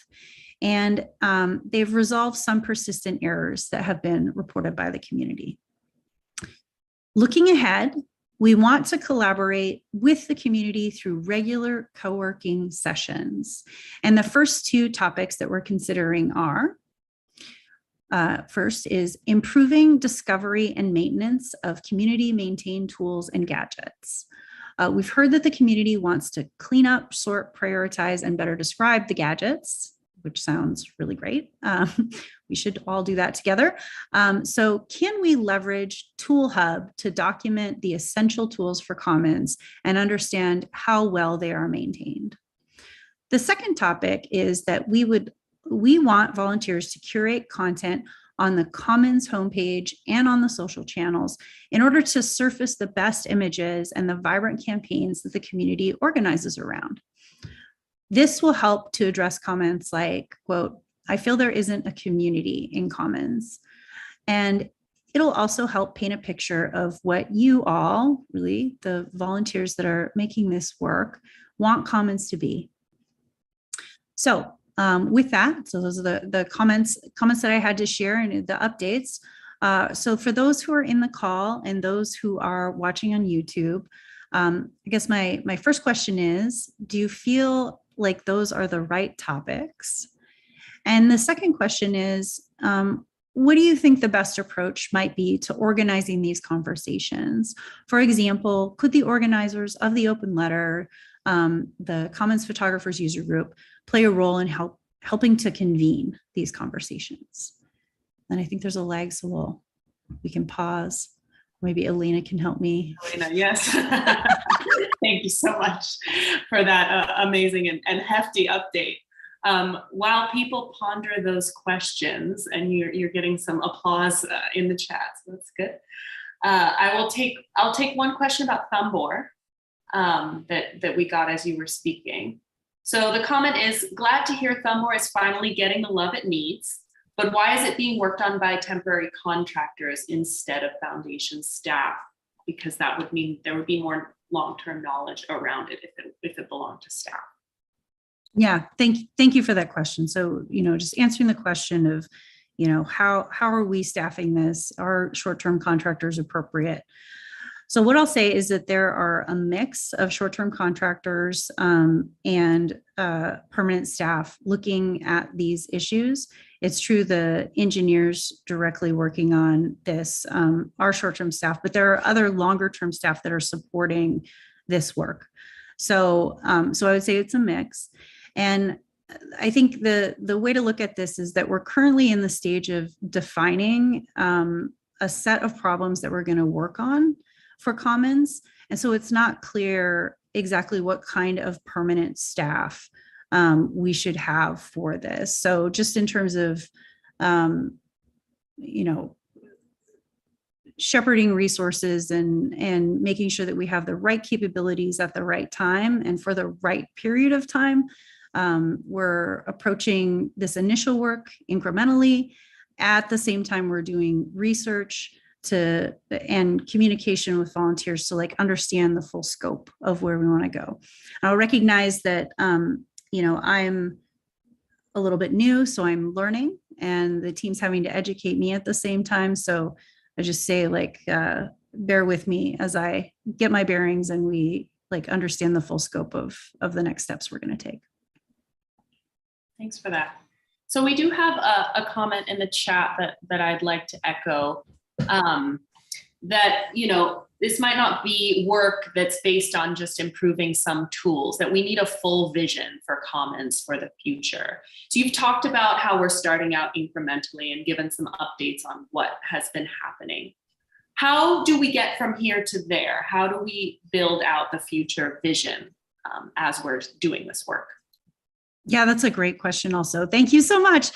And they've resolved some persistent errors that have been reported by the community. Looking ahead, we want to collaborate with the community through regular co-working sessions. And the first two topics that we're considering are, first is improving discovery and maintenance of community maintained tools and gadgets. We've heard that the community wants to clean up, sort, prioritize, and better describe the gadgets, which sounds really great. We should all do that together. So can we leverage Tool Hub to document the essential tools for Commons and understand how well they are maintained? The second topic is that we want volunteers to curate content on the Commons homepage and on the social channels in order to surface the best images and the vibrant campaigns that the community organizes around. This will help to address comments like, quote, "I feel there isn't a community in Commons." And it'll also help paint a picture of what you all, really, the volunteers that are making this work, want Commons to be. So with that, so those are the comments that I had to share and the updates. So for those who are in the call and those who are watching on YouTube, I guess my first question is, do you feel like those are the right topics? And the second question is, what do you think the best approach might be to organizing these conversations? For example, could the organizers of the open letter, the Commons Photographers User Group, play a role in helping to convene these conversations? And I think there's a lag, so we can pause. Maybe Elena can help me. Elena, yes. Thank you so much for that amazing and hefty update. While people ponder those questions, and you're getting some applause in the chat, so that's good. I'll take one question about Thumbor that we got as you were speaking. So the comment is, glad to hear Thumbor is finally getting the love it needs, but why is it being worked on by temporary contractors instead of foundation staff? Because that would mean there would be more long-term knowledge around it if it belonged to staff. Yeah, thank you for that question. So, just answering the question of, how are we staffing this? Are short-term contractors appropriate? So what I'll say is that there are a mix of short-term contractors and permanent staff looking at these issues. It's true the engineers directly working on this are short-term staff, but there are other longer-term staff that are supporting this work. So I would say it's a mix. And I think the way to look at this is that we're currently in the stage of defining a set of problems that we're going to work on for Commons. And so it's not clear exactly what kind of permanent staff we should have for this. So just in terms of, shepherding resources and making sure that we have the right capabilities at the right time and for the right period of time, we're approaching this initial work incrementally. At the same time, we're doing research and communication with volunteers to understand the full scope of where we want to go. I'll recognize that, I'm a little bit new, so I'm learning, and the team's having to educate me at the same time. So I just say bear with me as I get my bearings and we understand the full scope of the next steps we're going to take. Thanks for that. So we do have a comment in the chat that I'd like to echo, that, you know, this might not be work that's based on just improving some tools, that we need a full vision for Commons for the future. So you've talked about how we're starting out incrementally and given some updates on what has been happening. How do we get from here to there? How do we build out the future vision as we're doing this work? Yeah, that's a great question also. Thank you so much.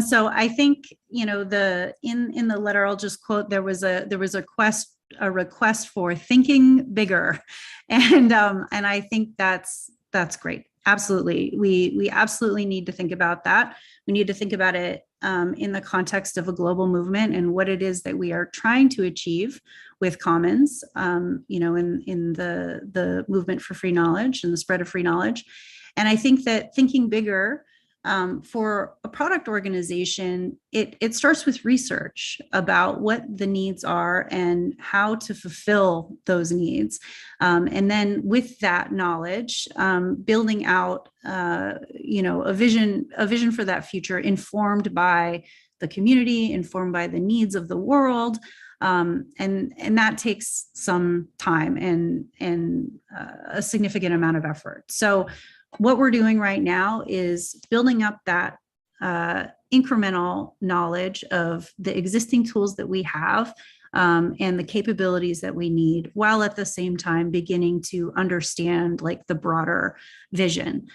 So I think, you know, in the letter, I'll just quote, there was a request for thinking bigger. And I think that's great. Absolutely. We absolutely need to think about that. We need to think about it in the context of a global movement and what it is that we are trying to achieve with Commons, you know, in the movement for free knowledge and the spread of free knowledge. And I think that thinking bigger for a product organization, it starts with research about what the needs are and how to fulfill those needs. And then with that knowledge, building out, you know, a vision for that future informed by the community, informed by the needs of the world. And that takes some time and a significant amount of effort. So what we're doing right now is building up that incremental knowledge of the existing tools that we have and the capabilities that we need, while at the same time beginning to understand like the broader vision.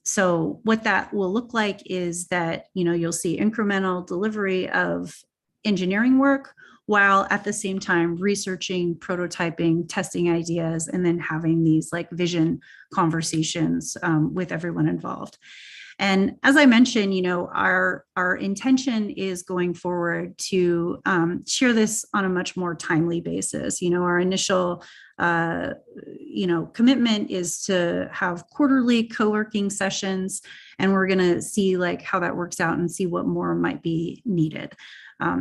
So what that will look like is that, you know, you'll see incremental delivery of engineering work, while at the same time researching, prototyping, testing ideas, and then having these like vision conversations with everyone involved. And as I mentioned, you know, our intention is going forward to share this on a much more timely basis. You know, our initial you know, commitment is to have quarterly co-working sessions, and we're going to see like how that works out and see what more might be needed.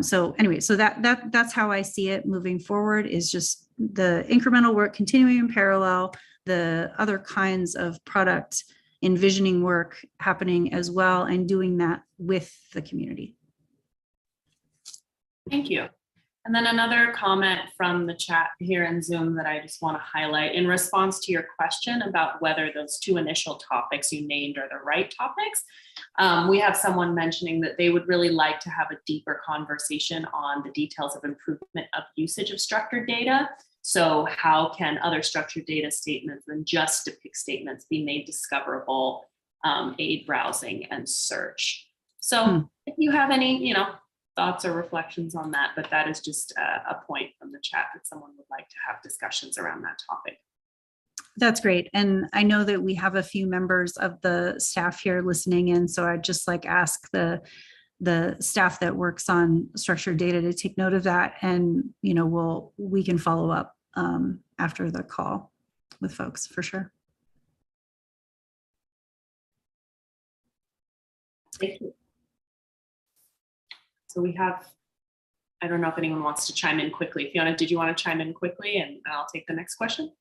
So anyway, so that's how I see it moving forward, is just the incremental work continuing in parallel, the other kinds of product envisioning work happening as well, and doing that with the community. Thank you. And then another comment from the chat here in Zoom that I just want to highlight in response to your question about whether those two initial topics you named are the right topics. We have someone mentioning that they would really like to have a deeper conversation on the details of improvement of usage of structured data. So how can other structured data statements than just depict statements be made discoverable, aid browsing and search? So if you have any, you know, thoughts or reflections on that, but that is just a point from the chat that someone would like to have discussions around that topic. That's great. And I know that we have a few members of the staff here listening in, so I'd just like ask the staff that works on structured data to take note of that, and you know, we can follow up after the call with folks for sure. Thank you. So we have, I don't know if anyone wants to chime in quickly. Fiona, did you want to chime in quickly, and I'll take the next question?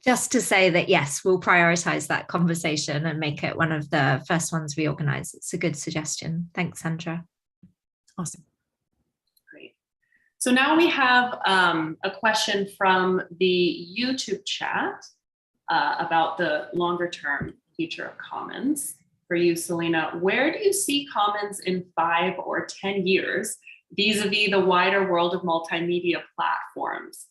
Just to say that, yes, we'll prioritize that conversation and make it one of the first ones we organize. It's a good suggestion. Thanks, Sandra. Awesome. Great. So now we have a question from the YouTube chat about the longer term future of Commons. For you, Selena, where do you see Commons in 5 or 10 years vis-a-vis the wider world of multimedia platforms?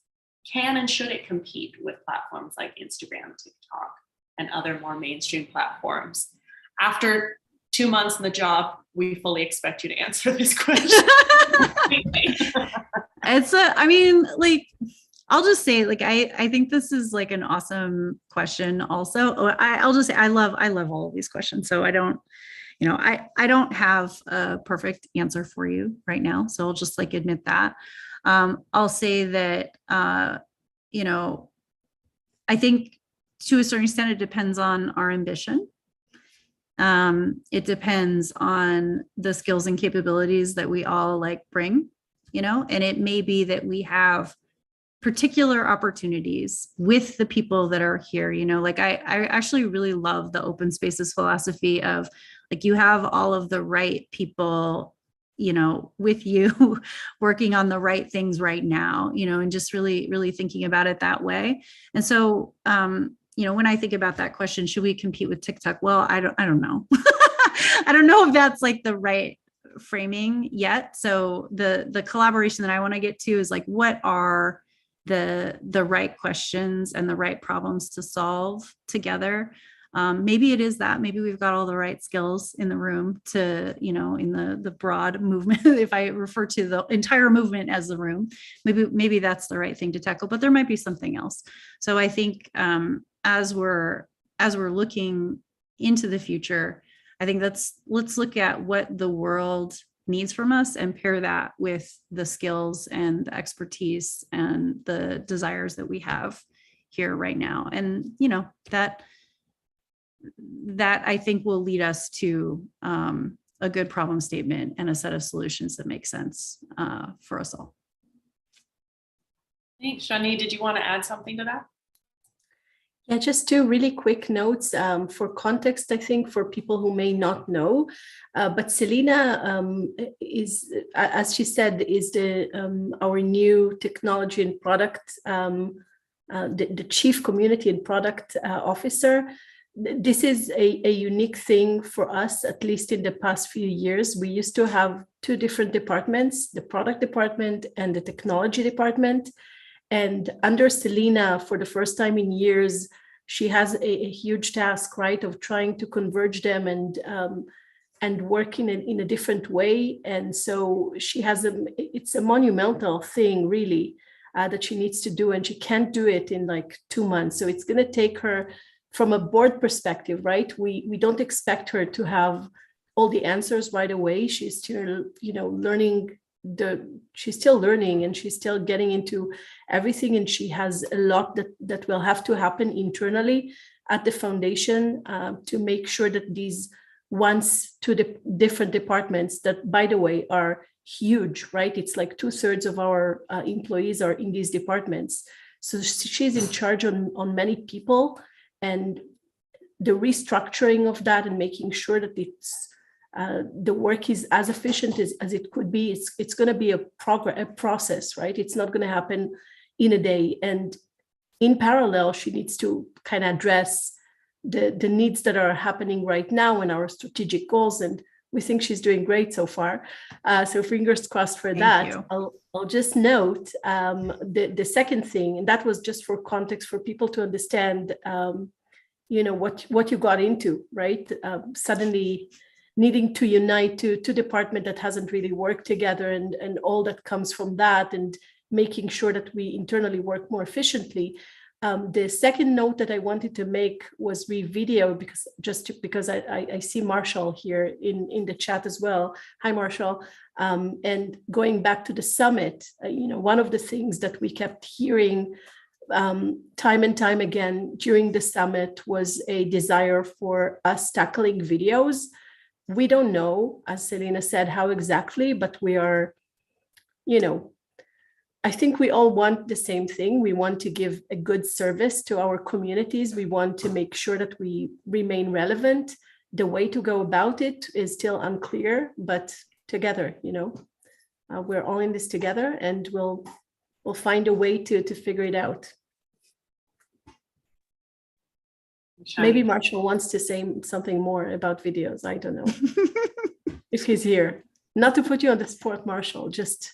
Can and should it compete with platforms like Instagram, TikTok, and other more mainstream platforms? After 2 months in the job, we fully expect you to answer this question. I mean, like, I'll just say, like, I think this is like an awesome question also. I'll just say, I love all of these questions. So I don't, you know, I don't have a perfect answer for you right now. So I'll just like admit that. I'll say that, you know, I think to a certain extent, it depends on our ambition. It depends on the skills and capabilities that we all like bring, you know, and it may be that we have particular opportunities with the people that are here. You know, like I actually really love the open spaces philosophy of like, you have all of the right people, you know, with you working on the right things right now, you know, and just really, really thinking about it that way. And so, you know, when I think about that question, should we compete with TikTok? Well, I don't know. I don't know if that's like the right framing yet. So the collaboration that I want to get to is like, what are the right questions and the right problems to solve together? Maybe it is that, maybe we've got all the right skills in the room to, you know, in the broad movement, if I refer to the entire movement as the room, maybe that's the right thing to tackle, but there might be something else. So I think as we're looking into the future, I think let's look at what the world needs from us and pair that with the skills and the expertise and the desires that we have here right now. And, you know, that I think will lead us to a good problem statement and a set of solutions that make sense for us all. Thanks, Shani. Did you want to add something to that? Yeah, just two really quick notes for context, I think, for people who may not know. But Selena is, as she said, is our new technology and product, the chief community and product officer. This is a unique thing for us, at least in the past few years. We used to have two different departments, the product department and the technology department. And under Selena, for the first time in years, she has a huge task, right, of trying to converge them and work in a different way. And so she has it's a monumental thing, really, that she needs to do, and she can't do it in like 2 months. So it's going to take her, from a board perspective, right? We don't expect her to have all the answers right away. She's still, you know, learning. She's still learning and she's still getting into everything, and she has a lot that will have to happen internally at the foundation to make sure that these once to the different departments that, by the way, are huge, right? It's like 2/3 of our employees are in these departments. So she's in charge on many people, and the restructuring of that and making sure that it's the work is as efficient as it could be. It's going to be a process, right? It's not going to happen in a day. And in parallel, she needs to kind of address the needs that are happening right now and our strategic goals. And we think she's doing great so far. So fingers crossed for that. I'll just note the second thing, and that was just for context for people to understand, you know, what you got into, right? Suddenly needing to unite two departments that hasn't really worked together, and all that comes from that, and making sure that we internally work more efficiently. The second note that I wanted to make was video, because I see Marshall here in the chat as well. Hi, Marshall. And going back to the summit, you know, one of the things that we kept hearing time and time again during the summit was a desire for us tackling videos. We don't know, as Selena said, how exactly, but we are, you know, I think we all want the same thing. We want to give a good service to our communities. We want to make sure that we remain relevant. The way to go about it is still unclear, but together, you know, we're all in this together, and we'll find a way to figure it out. Maybe Marshall wants to say something more about videos. I don't know if he's here. Not to put you on the spot, Marshall, just.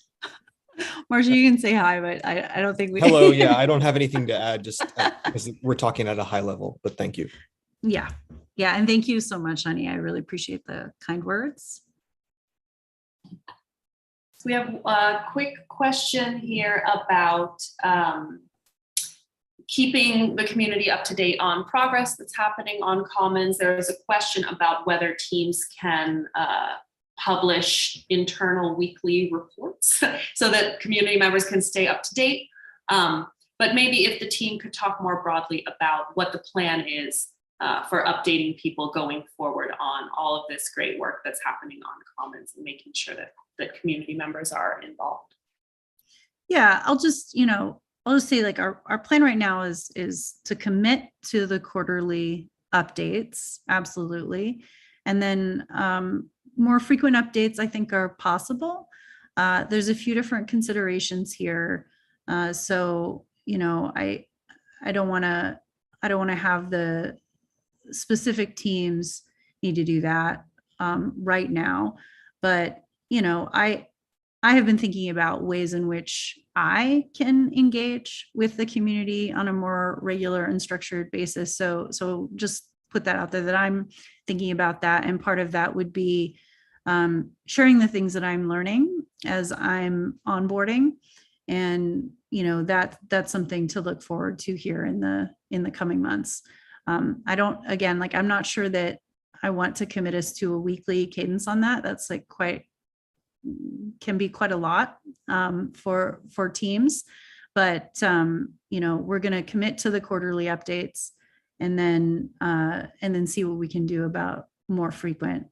Marshall, you can say hi, but I don't think we. Hello, yeah, I don't have anything to add, just because we're talking at a high level, but thank you. Yeah, and thank you so much, honey. I really appreciate the kind words. So we have a quick question here about keeping the community up to date on progress that's happening on Commons. There is a question about whether teams can publish internal weekly reports so that community members can stay up to date. But maybe if the team could talk more broadly about what the plan is for updating people going forward on all of this great work that's happening on Commons and making sure that community members are involved. Yeah, I'll just, you know, I'll just say like our plan right now is to commit to the quarterly updates, absolutely. And then more frequent updates I think are possible. There's a few different considerations here. So, you know, I don't want to have the specific teams need to do that right now. But, you know, I have been thinking about ways in which I can engage with the community on a more regular and structured basis. So just put that out there that I'm thinking about that. And part of that would be sharing the things that I'm learning as I'm onboarding. And, you know, that's something to look forward to here in the coming months. I don't, again, like, I'm not sure that I want to commit us to a weekly cadence on that. That's like can be quite a lot for teams, but you know, we're going to commit to the quarterly updates and then see what we can do about more frequent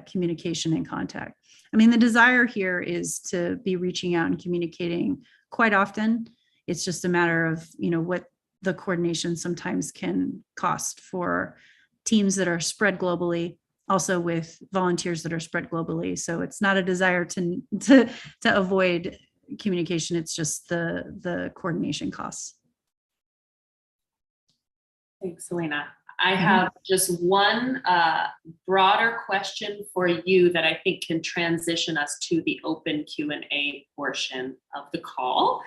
communication and contact. I mean, the desire here is to be reaching out and communicating quite often. It's just a matter of, you know, what the coordination sometimes can cost for teams that are spread globally, also with volunteers that are spread globally. So it's not a desire to avoid communication. It's just the coordination costs. Thanks, Elena. I have just one broader question for you that I think can transition us to the open Q&A portion of the call.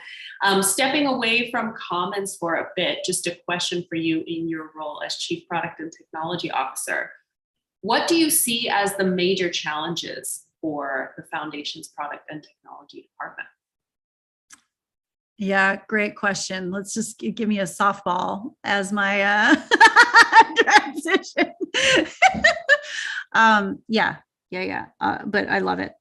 Stepping away from comments for a bit, just a question for you in your role as Chief Product and Technology Officer. What do you see as the major challenges for the Foundation's Product and Technology Department? Yeah, great question. Let's just give me a softball as my transition. But I love it.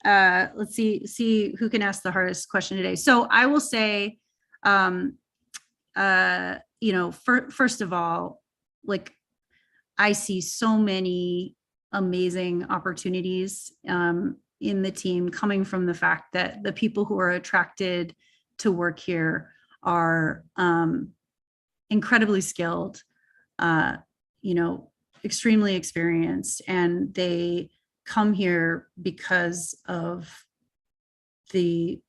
Let's see who can ask the hardest question today. So I will say, first of all, like, I see so many amazing opportunities in the team coming from the fact that the people who are attracted to work here are incredibly skilled, extremely experienced, and they come here because of the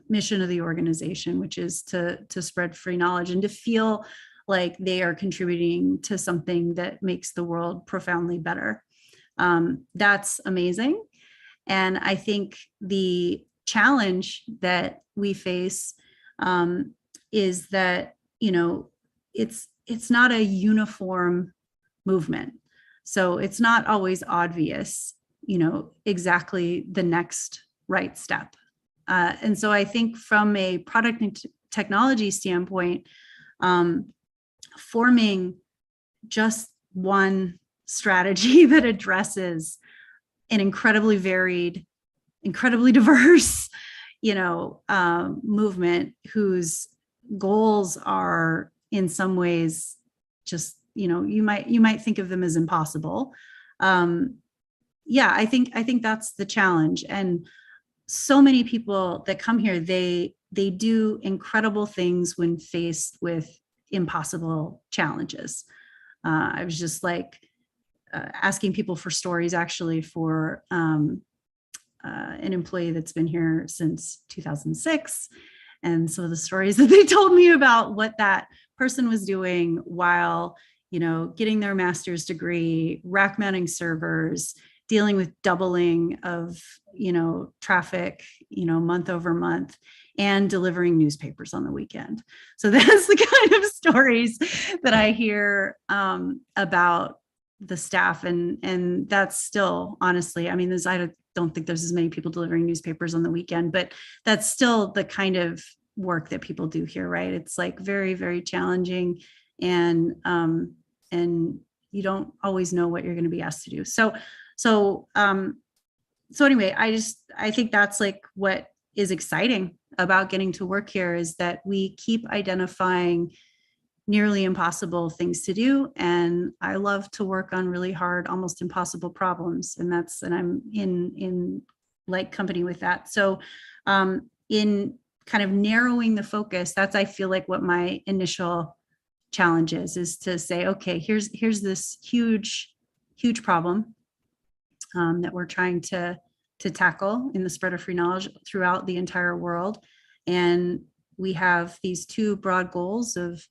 mission of the organization, which is to spread free knowledge and to feel like they are contributing to something that makes the world profoundly better. That's amazing. And I think the challenge that we face is that, it's not a uniform movement. So it's not always obvious, exactly the next right step. And so I think from a product and technology standpoint, forming just one strategy that addresses an incredibly varied, incredibly diverse, movement whose goals are in some ways just, you might think of them as impossible. I think that's the challenge. And so many people that come here, they do incredible things when faced with impossible challenges. I was just asking people for stories actually for an employee that's been here since 2006. And so the stories that they told me about what that person was doing while, getting their master's degree, rack mounting servers, dealing with doubling of, traffic, month over month, and delivering newspapers on the weekend. So that's the kind of stories that I hear about the staff. And that's still, honestly, I mean, I don't think there's as many people delivering newspapers on the weekend, but that's still the kind of work that people do here, right? It's very, very challenging, and you don't always know what you're going to be asked to do. So anyway, I think that's what is exciting about getting to work here is that we keep identifying nearly impossible things to do. And I love to work on really hard, almost impossible problems. And I'm in company with that. So in kind of narrowing the focus, that's, I feel like, what my initial challenge is to say, okay, here's this huge problem that we're trying to tackle in the spread of free knowledge throughout the entire world. And we have these two broad goals of,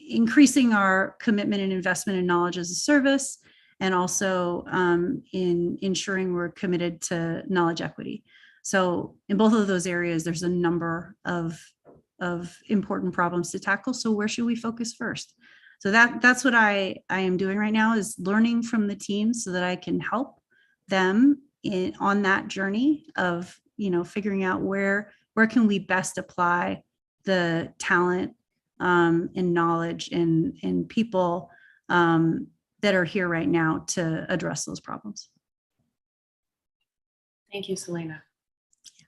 increasing our commitment and investment in knowledge as a service, and also in ensuring we're committed to knowledge equity. So in both of those areas, there's a number of important problems to tackle. So where should we focus first? So that's what I am doing right now, is learning from the team so that I can help them on that journey of, figuring out where can we best apply the talent and knowledge and people that are here right now to address those problems. Thank you, Selena.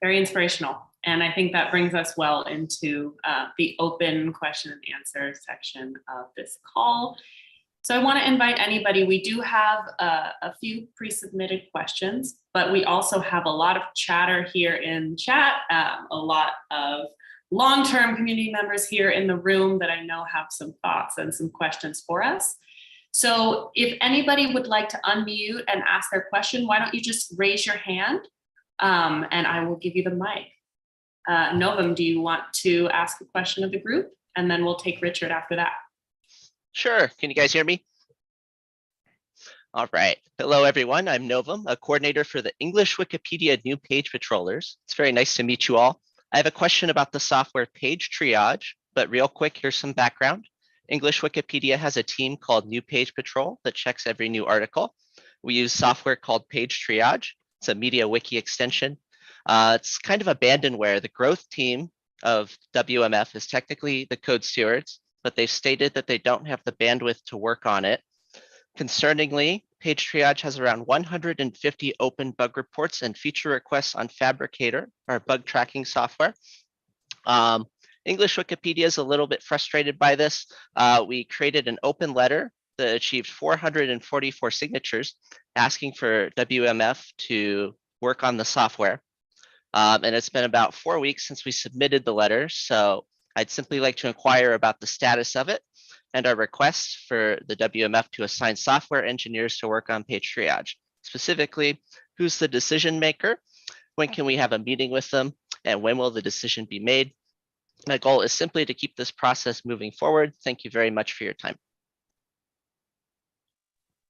Very inspirational. And I think that brings us well into the open question and answer section of this call. So I want to invite anybody. We do have a few pre-submitted questions, but we also have a lot of chatter here in chat, a lot of long-term community members here in the room that I know have some thoughts and some questions for us. So if anybody would like to unmute and ask their question, why don't you just raise your hand and I will give you the mic. Novum, do you want to ask a question of the group? And then we'll take Richard after that. Sure. Can you guys hear me? All right. Hello, everyone. I'm Novum, a coordinator for the English Wikipedia New Page Patrollers. It's very nice to meet you all. I have a question about the software Page Triage, but real quick, here's some background. English Wikipedia has a team called New Page Patrol that checks every new article. We use software called Page Triage. It's a media wiki extension. It's kind of abandonware. The growth team of WMF is technically the code stewards, but they've stated that they don't have the bandwidth to work on it. Concerningly, Page Triage has around 150 open bug reports and feature requests on Fabricator, our bug tracking software. English Wikipedia is a little bit frustrated by this. We created an open letter that achieved 444 signatures asking for WMF to work on the software. And it's been about 4 weeks since we submitted the letter. So I'd simply like to inquire about the status of it and our request for the WMF to assign software engineers to work on Page Triage. Specifically, who's the decision maker? When can we have a meeting with them? And when will the decision be made? My goal is simply to keep this process moving forward. Thank you very much for your time.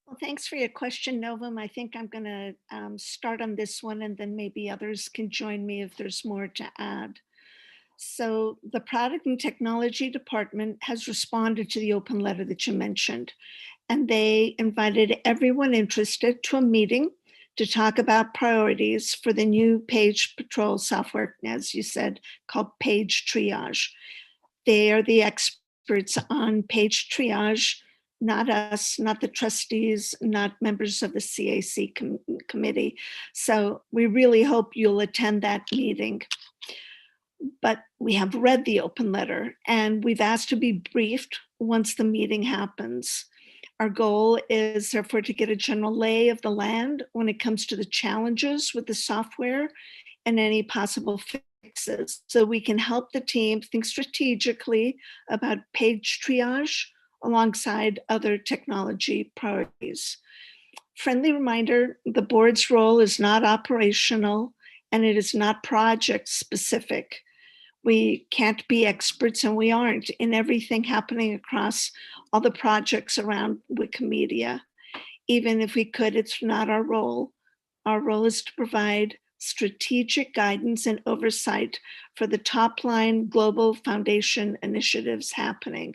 Well, thanks for your question, Novum. I think I'm going to start on this one, and then maybe others can join me if there's more to add. So the Product and Technology Department has responded to the open letter that you mentioned, and they invited everyone interested to a meeting to talk about priorities for the new Page Patrol software, as you said, called Page Triage. They are the experts on Page Triage, not us, not the trustees, not members of the CAC committee. So we really hope you'll attend that meeting. But we have read the open letter and we've asked to be briefed once the meeting happens. Our goal is therefore to get a general lay of the land when it comes to the challenges with the software and any possible fixes, so we can help the team think strategically about Page Triage alongside other technology priorities. Friendly reminder, the board's role is not operational and it is not project specific. We can't be experts, and we aren't, in everything happening across all the projects around Wikimedia. Even if we could, it's not our role. Our role is to provide strategic guidance and oversight for the top line global foundation initiatives happening.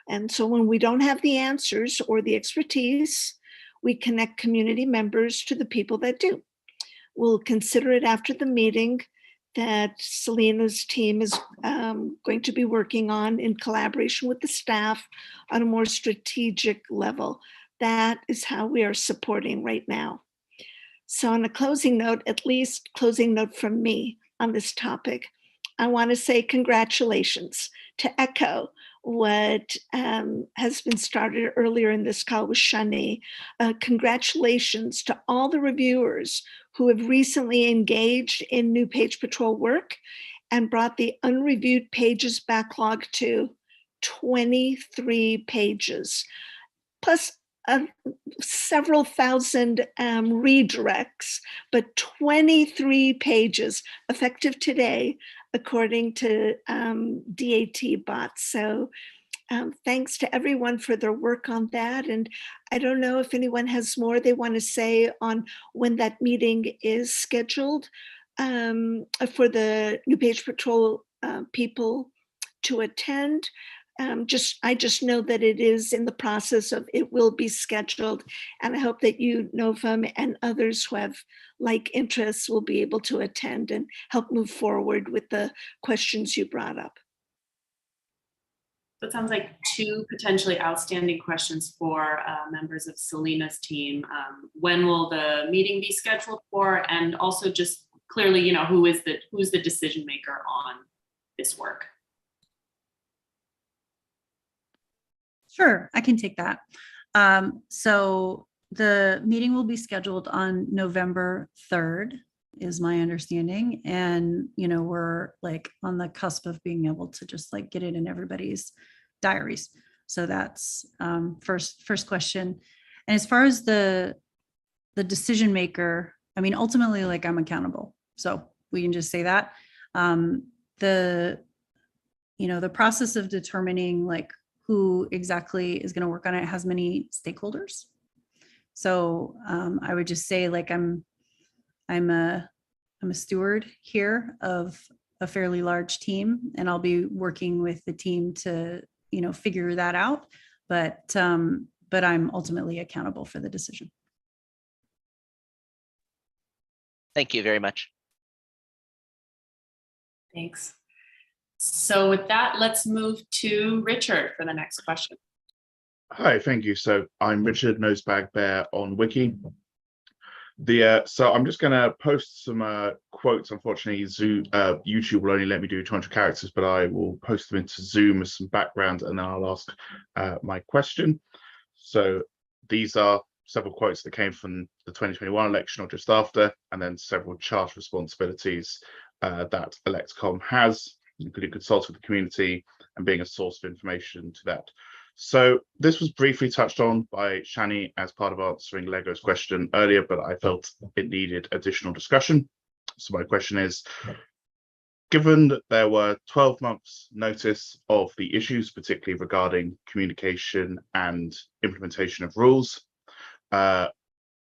And so when we don't have the answers or the expertise, we connect community members to the people that do. We'll consider it after the meeting that Selena's team is going to be working on in collaboration with the staff on a more strategic level. That is how we are supporting right now. So on a closing note, at least closing note from me on this topic, I want to say congratulations, to echo what has been started earlier in this call with Shani. Congratulations to all the reviewers who have recently engaged in new page patrol work and brought the unreviewed pages backlog to 23 pages, plus several thousand redirects, but 23 pages effective today, according to DAT bots. So thanks to everyone for their work on that. And I don't know if anyone has more they want to say on when that meeting is scheduled for the New Page Patrol people to attend. I just know that it is in the process of, it will be scheduled. And I hope that you, Novum, and others who have like interests will be able to attend and help move forward with the questions you brought up. That sounds like two potentially outstanding questions for members of Selena's team. When will the meeting be scheduled for? And also just clearly, you know, who's the decision maker on this work? Sure, I can take that. So the meeting will be scheduled on November 3rd, is my understanding. And, you know, we're like on the cusp of being able to just like get it in everybody's diaries. So that's first question. And as far as the decision maker, I mean, ultimately, like I'm accountable. So we can just say that. The process of determining like who exactly is going to work on it has many stakeholders. So I would just say like I'm a steward here of a fairly large team, and I'll be working with the team to, you know, figure that out. But I'm ultimately accountable for the decision. Thank you very much. Thanks. So with that, let's move to Richard for the next question. Hi, thank you. So I'm Richard Nosebag Bear on Wiki. So I'm just going to post some quotes. Unfortunately, YouTube will only let me do 200 characters, but I will post them into Zoom as some background, and then I'll ask my question. So these are several quotes that came from the 2021 election or just after, and then several charge responsibilities that Electcom has, including consulting with the community and being a source of information to that. So this was briefly touched on by Shani as part of answering Lego's question earlier, but I felt it needed additional discussion. So my question is, given that there were 12 months notice of the issues, particularly regarding communication and implementation of rules,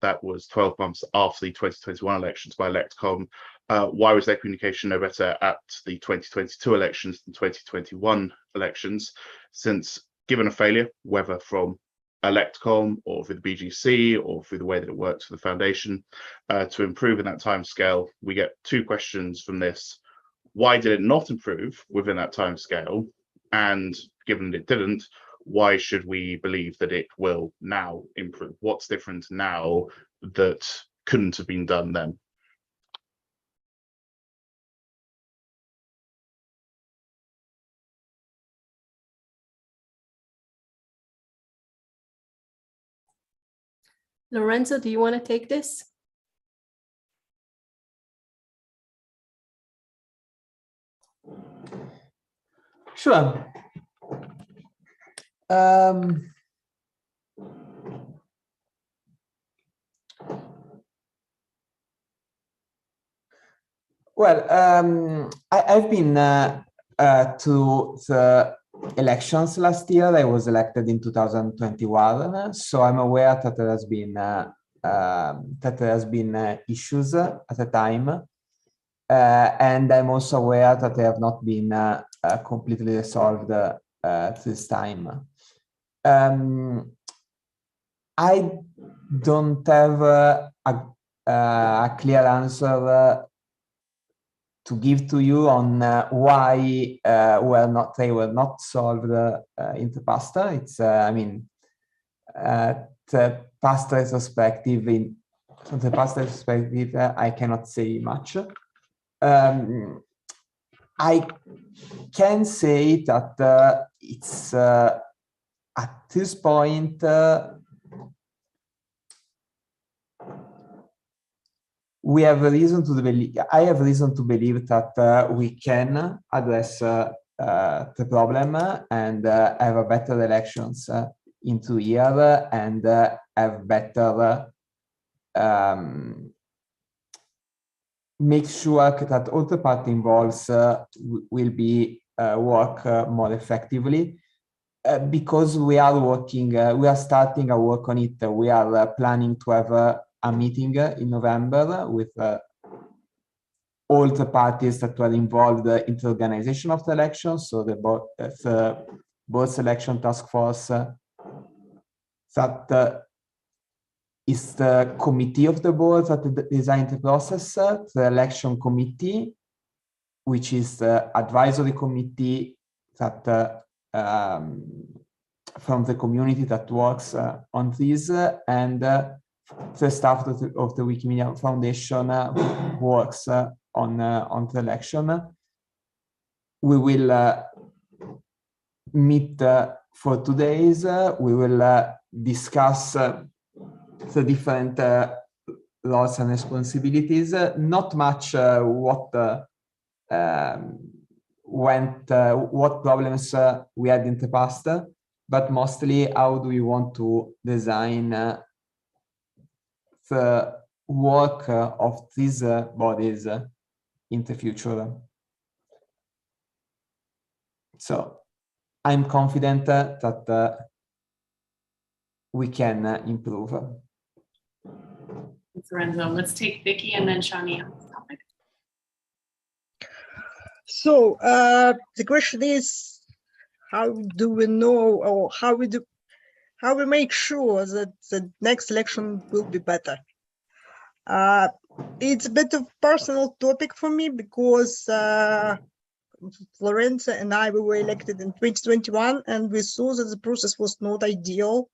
that was 12 months after the 2021 elections by Electcom. Why was their communication no better at the 2022 elections than 2021 elections? Since given a failure, whether from Electcom or through the BGC or through the way that it works for the foundation, to improve in that time scale, we get two questions from this. Why did it not improve within that time scale? And given that it didn't, why should we believe that it will now improve? What's different now that couldn't have been done then? Lorenzo, do you want to take this? Sure. Well, I've been to the elections last year. I was elected in 2021, so I'm aware that there has been issues at the time, and I'm also aware that they have not been completely resolved this time. I don't have a clear answer to give to you on why they were not solved in the past. It's I mean, the past retrospective I cannot say much. I can say that it's at this point we have a reason to believe. I have reason to believe that we can address the problem and have a better elections into year and have better make sure that all the party involved will be work more effectively because we are working, we are starting a work on it. We are planning to have a meeting in November with all the parties that were involved in the organization of the election. So the board selection task force that is the committee of the board that designed the process, the election committee, which is the advisory committee that from the community that works on this, and the staff of the Wikimedia Foundation works on the election. We will meet for 2 days. We will discuss the different roles and responsibilities. Not much what problems we had in the past, but mostly how do we want to design the work of these bodies in the future. So I'm confident that we can improve. Thanks, Lorenzo. Let's take Vicky and then Shani on this topic. So the question is, how do we know, or how we make sure that the next election will be better? It's a bit of a personal topic for me because Lorenzo and I, we were elected in 2021, and we saw that the process was not ideal,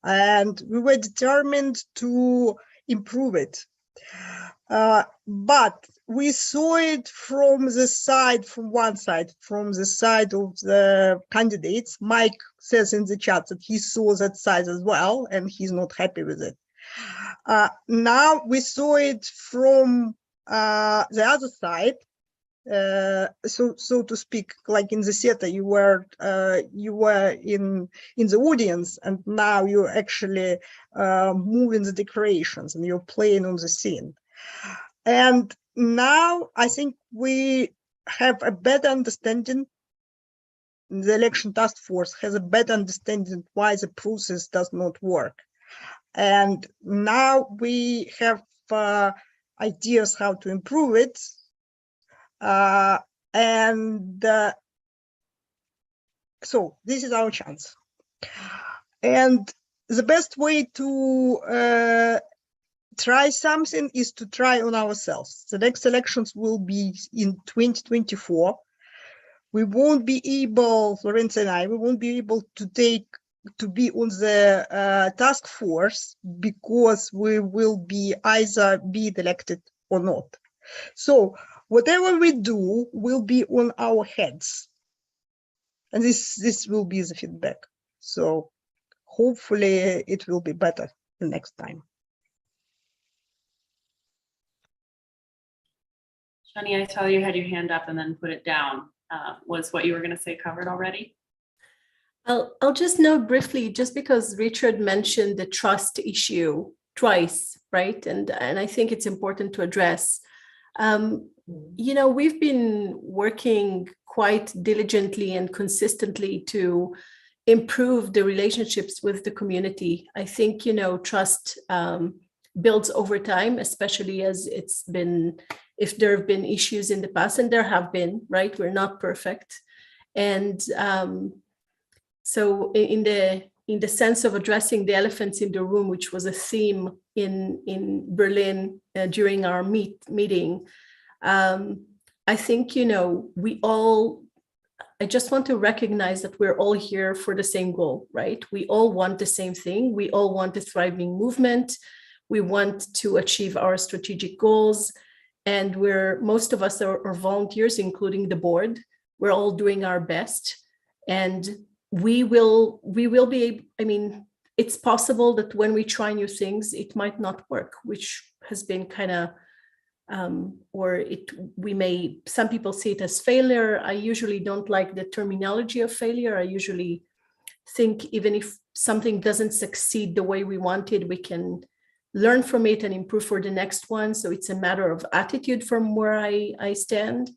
and we were determined to improve it. But we saw it from the side, from the side of the candidates. Mike says in the chat that he saw that side as well, and he's not happy with it. Now we saw it from the other side, so to speak, like in the theater, you were in the audience, and now you're actually moving the decorations and you're playing on the scene. And now I think we have a better understanding. The election task force has a better understanding why the process does not work. And now we have ideas how to improve it. So this is our chance. And the best way to try something is to try on ourselves. The next elections will be in 2024. We won't be able, Lorenzo and I, we won't be able to be on the task force because we will be either be elected or not. So whatever we do will be on our heads. And this will be the feedback. So hopefully it will be better the next time. Shani, I saw you had your hand up and then put it down. Was what you were going to say covered already? I'll just note briefly, just because Richard mentioned the trust issue twice, right? And I think it's important to address. You know, we've been working quite diligently and consistently to improve the relationships with the community. I think, you know, trust builds over time, especially as it's been, if there have been issues in the past, and there have been, right? We're not perfect. And so in the sense of addressing the elephants in the room, which was a theme in Berlin during our meeting, I think, you know, I just want to recognize that we're all here for the same goal, right? We all want the same thing. We all want a thriving movement. We want to achieve our strategic goals. and most of us are volunteers, including the board. We're all doing our best, and we will be, I mean, it's possible that when we try new things, it might not work, which has been kind of, some people see it as failure. I usually don't like the terminology of failure. I usually think even if something doesn't succeed the way we wanted, we can learn from it and improve for the next one. So it's a matter of attitude from where I stand.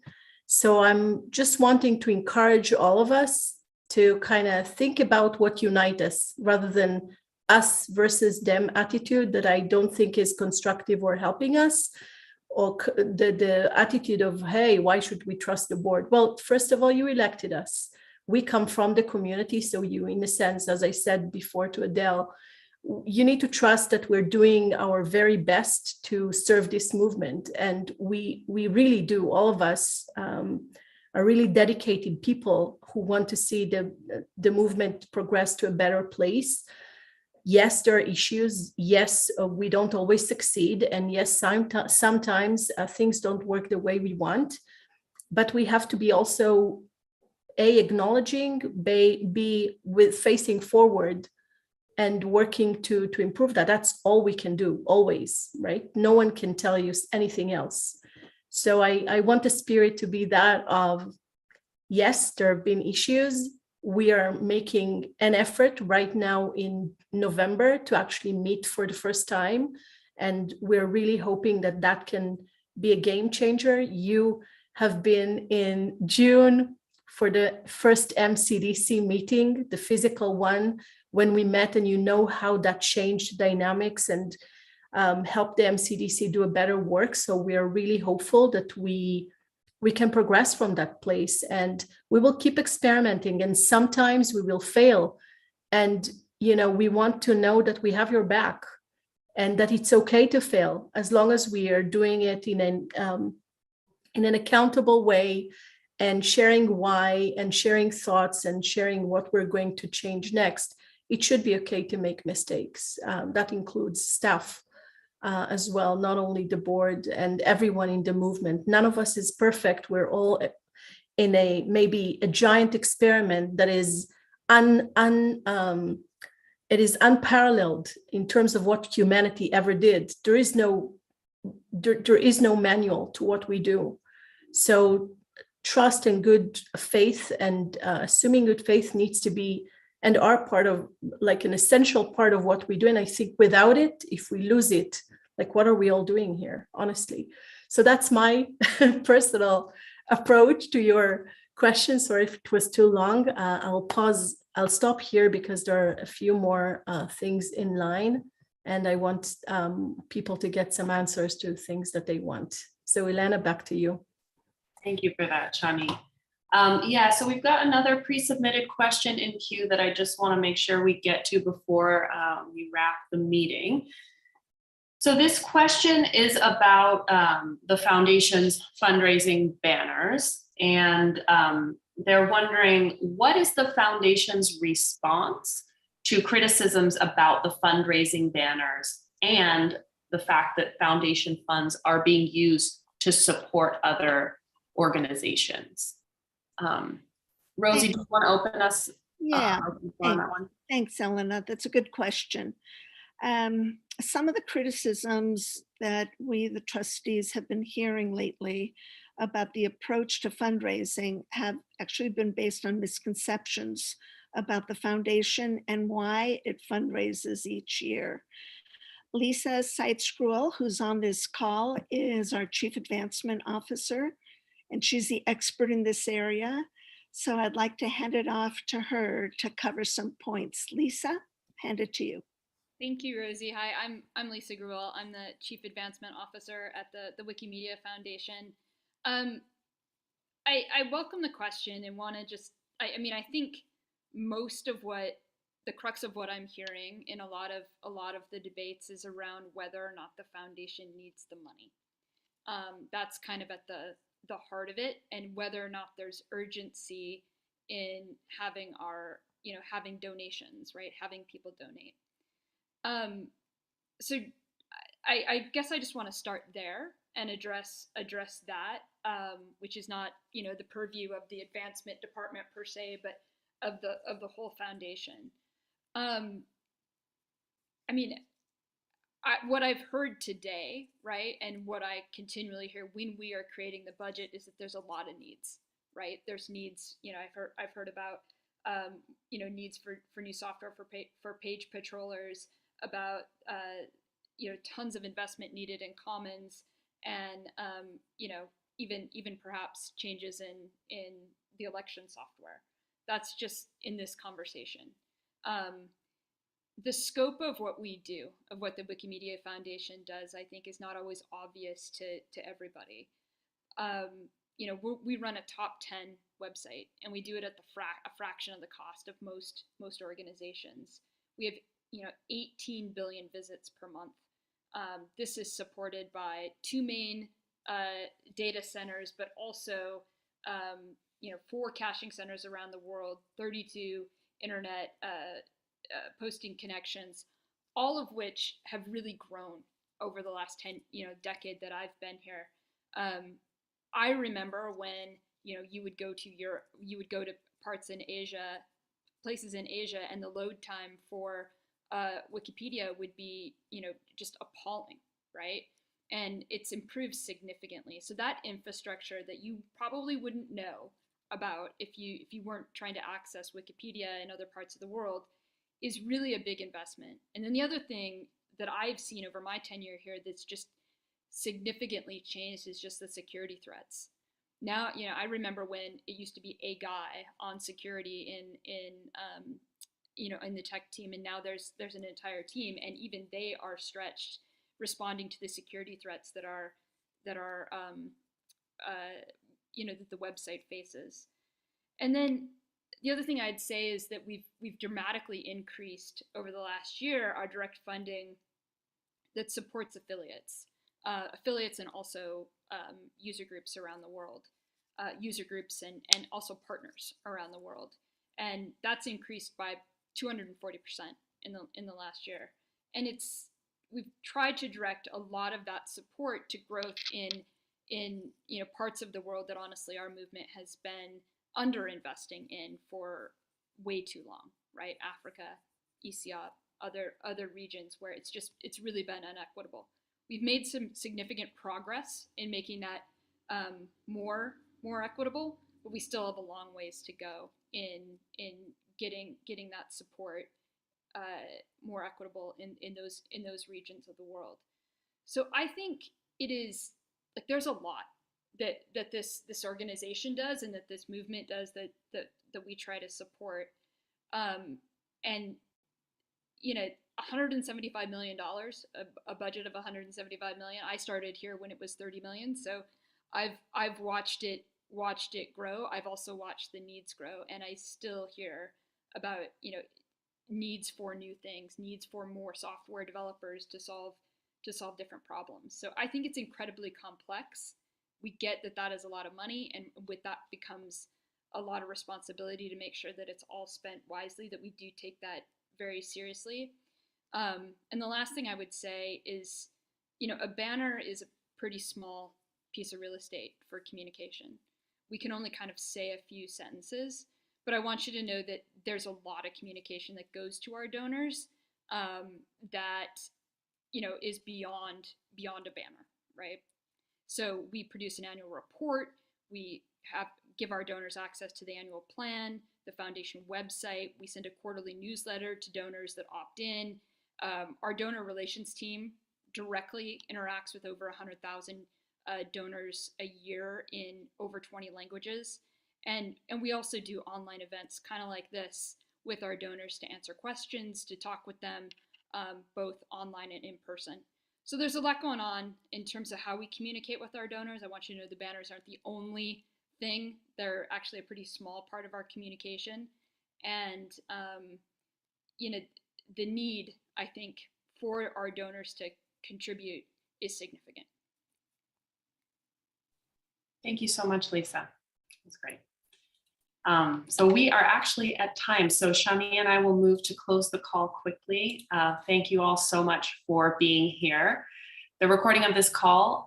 So I'm just wanting to encourage all of us to kind of think about what unites us rather than us versus them attitude that I don't think is constructive or helping us, or the attitude of, hey, why should we trust the board? Well, first of all, you elected us. We come from the community. So you, in a sense, as I said before to Adele, you need to trust that we're doing our very best to serve this movement. And we really do. All of us are really dedicated people who want to see the movement progress to a better place. Yes, there are issues. Yes, we don't always succeed. And yes, sometimes things don't work the way we want. But we have to be also acknowledging, be with facing forward and working to improve that. That's all we can do, always, right? No one can tell you anything else. So I want the spirit to be that of, yes, there have been issues. We are making an effort right now in November to actually meet for the first time. And we're really hoping that that can be a game changer. You have been in June for the first MCDC meeting, the physical one, when we met, and you know how that changed dynamics and helped the MCDC do a better work. So we are really hopeful that we can progress from that place, and we will keep experimenting, and sometimes we will fail. And, you know, we want to know that we have your back and that it's okay to fail, as long as we are doing it in an accountable way, and sharing why, and sharing thoughts, and sharing what we're going to change next. It should be okay to make mistakes. That includes staff as well, not only the board and everyone in the movement. None of us is perfect. We're all in maybe a giant experiment that is it is unparalleled in terms of what humanity ever did. There is no manual to what we do. So trust and good faith, and assuming good faith needs to be and are part of, like, an essential part of what we do. And I think without it, if we lose it, like, what are we all doing here, honestly? So that's my personal approach to your question. Sorry if it was too long. I'll stop here because there are a few more things in line, and I want people to get some answers to things that they want. So Elena, back to you. Thank you for that, Shani. Yeah, so we've got another pre-submitted question in queue that I just want to make sure we get to before we wrap the meeting. So this question is about the foundation's fundraising banners, and they're wondering, what is the foundation's response to criticisms about the fundraising banners and the fact that foundation funds are being used to support other organizations? Rosie, do you want to open us? Yeah, on that one? Thanks, Elena. That's a good question. Some of the criticisms that we, the trustees, have been hearing lately about the approach to fundraising have actually been based on misconceptions about the foundation and why it fundraises each year. Lisa Seitz-Gruel, who's on this call, is our Chief Advancement Officer, and she's the expert in this area. So I'd like to hand it off to her to cover some points. Lisa, hand it to you. Thank you, Rosie. Hi, I'm Lisa Gruel. I'm the Chief Advancement Officer at the Wikimedia Foundation. I welcome the question and want to just, I think most of the crux of what I'm hearing in a lot of the debates is around whether or not the foundation needs the money. That's kind of at the heart of it, and whether or not there's urgency in having having donations, right? Having people donate. So I guess I just want to start there and address that, which is not, you know, the purview of the advancement department per se, but of the whole foundation. I mean, what I've heard today, right, and what I continually hear when we are creating the budget is that there's a lot of needs, right? There's needs, you know, I've heard about, you know, needs for new software for page patrollers, about, you know, tons of investment needed in commons, and you know, even perhaps changes in the election software. That's just in this conversation. The scope of what we do, of what the Wikimedia Foundation does, I think is not always obvious to everybody. You know, we run a top 10 website, and we do it at a fraction of the cost of most organizations. We have, you know, 18 billion visits per month. This is supported by 2 main data centers, but also, you know, 4 caching centers around the world, 32 internet posting connections, all of which have really grown over the last 10, you know, decade that I've been here. I remember when, you know, you would go to parts in Asia, places in Asia, and the load time for Wikipedia would be, you know, just appalling, right? And it's improved significantly. So that infrastructure that you probably wouldn't know about if you weren't trying to access Wikipedia in other parts of the world is really a big investment. And then the other thing that I've seen over my tenure here that's just significantly changed is just the security threats. Now, you know, I remember when it used to be a guy on security in you know, in the tech team, and now there's an entire team, and even they are stretched responding to the security threats that are you know, that the website faces. And then the other thing I'd say is that we've dramatically increased over the last year our direct funding that supports affiliates and also user groups around the world, user groups and also partners around the world, and that's increased by 240% in the last year. And we've tried to direct a lot of that support to growth in you know, parts of the world that honestly our movement has been underinvesting in for way too long, right? Africa, ESEA, other regions where it's really been inequitable. We've made some significant progress in making that more equitable, but we still have a long ways to go in getting that support more equitable in those regions of the world. So I think it is like there's a lot that this organization does and that this movement does that we try to support. And you know, $175 million, a budget of $175 million. I started here when it was 30 million, so I've watched it grow. I've also watched the needs grow, and I still hear about, you know, needs for new things, needs for more software developers to solve different problems. So I think it's incredibly complex. We get that is a lot of money, and with that becomes a lot of responsibility to make sure that it's all spent wisely, that we do take that very seriously. And the last thing I would say is, you know, a banner is a pretty small piece of real estate for communication. We can only kind of say a few sentences, but I want you to know that there's a lot of communication that goes to our donors that, you know, is beyond a banner, right? So we produce an annual report. We give our donors access to the annual plan, the foundation website. We send a quarterly newsletter to donors that opt in. Our donor relations team directly interacts with over 100,000 donors a year in over 20 languages. And we also do online events kind of like this with our donors to answer questions, to talk with them, both online and in person. So there's a lot going on in terms of how we communicate with our donors. I want you to know the banners aren't the only thing. They're actually a pretty small part of our communication. And, you know, the need, I think, for our donors to contribute is significant. Thank you so much, Lisa. That's great. So we are actually at time. So Shani and I will move to close the call quickly. Thank you all so much for being here. The recording of this call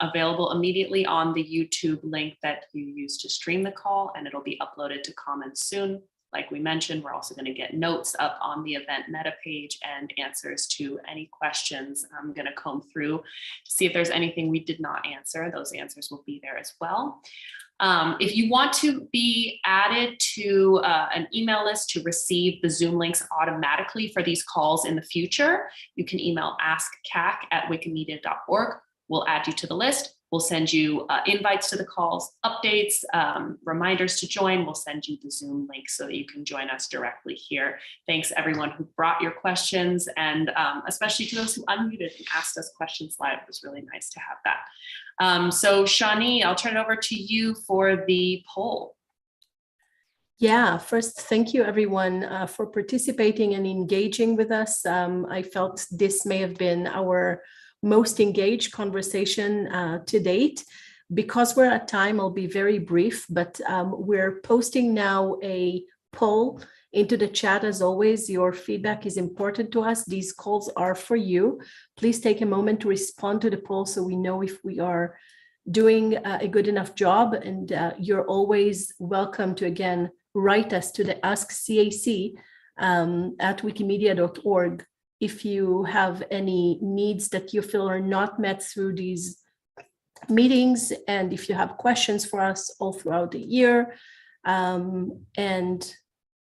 available immediately on the YouTube link that you use to stream the call, and it'll be uploaded to Commons soon. Like we mentioned, we're also going to get notes up on the event meta page and answers to any questions. I'm going to comb through to see if there's anything we did not answer. Those answers will be there as well. If you want to be added to an email list to receive the Zoom links automatically for these calls in the future, you can email askcac@wikimedia.org. We'll add you to the list. We'll send you invites to the calls, updates, reminders to join. We'll send you the Zoom link so that you can join us directly here. Thanks everyone who brought your questions, and especially to those who unmuted and asked us questions live. It was really nice to have that. So Shani, I'll turn it over to you for the poll. Yeah, first, thank you everyone for participating and engaging with us. I felt this may have been our most engaged conversation to date. Because we're at time, I'll be very brief, but we're posting now a poll into the chat. As always, your feedback is important to us. These calls are for you. Please take a moment to respond to the poll so we know if we are doing a good enough job. And you're always welcome to, again, write us to the Ask CAC at wikimedia.org if you have any needs that you feel are not met through these meetings, and if you have questions for us all throughout the year. And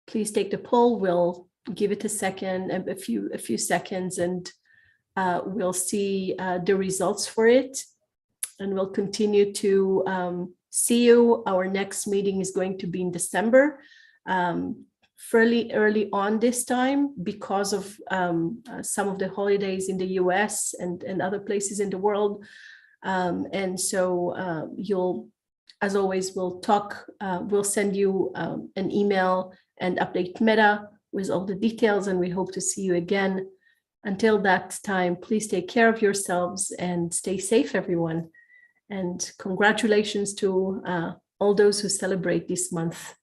please take the poll. We'll give it a second, a few seconds, and we'll see the results for it. And we'll continue to see you. Our next meeting is going to be in December, fairly early on this time because of some of the holidays in the US and other places in the world. And so you'll, as always, we'll send you an email and update Meta with all the details, and we hope to see you again. Until that time, please take care of yourselves and stay safe, everyone. And congratulations to all those who celebrate this month.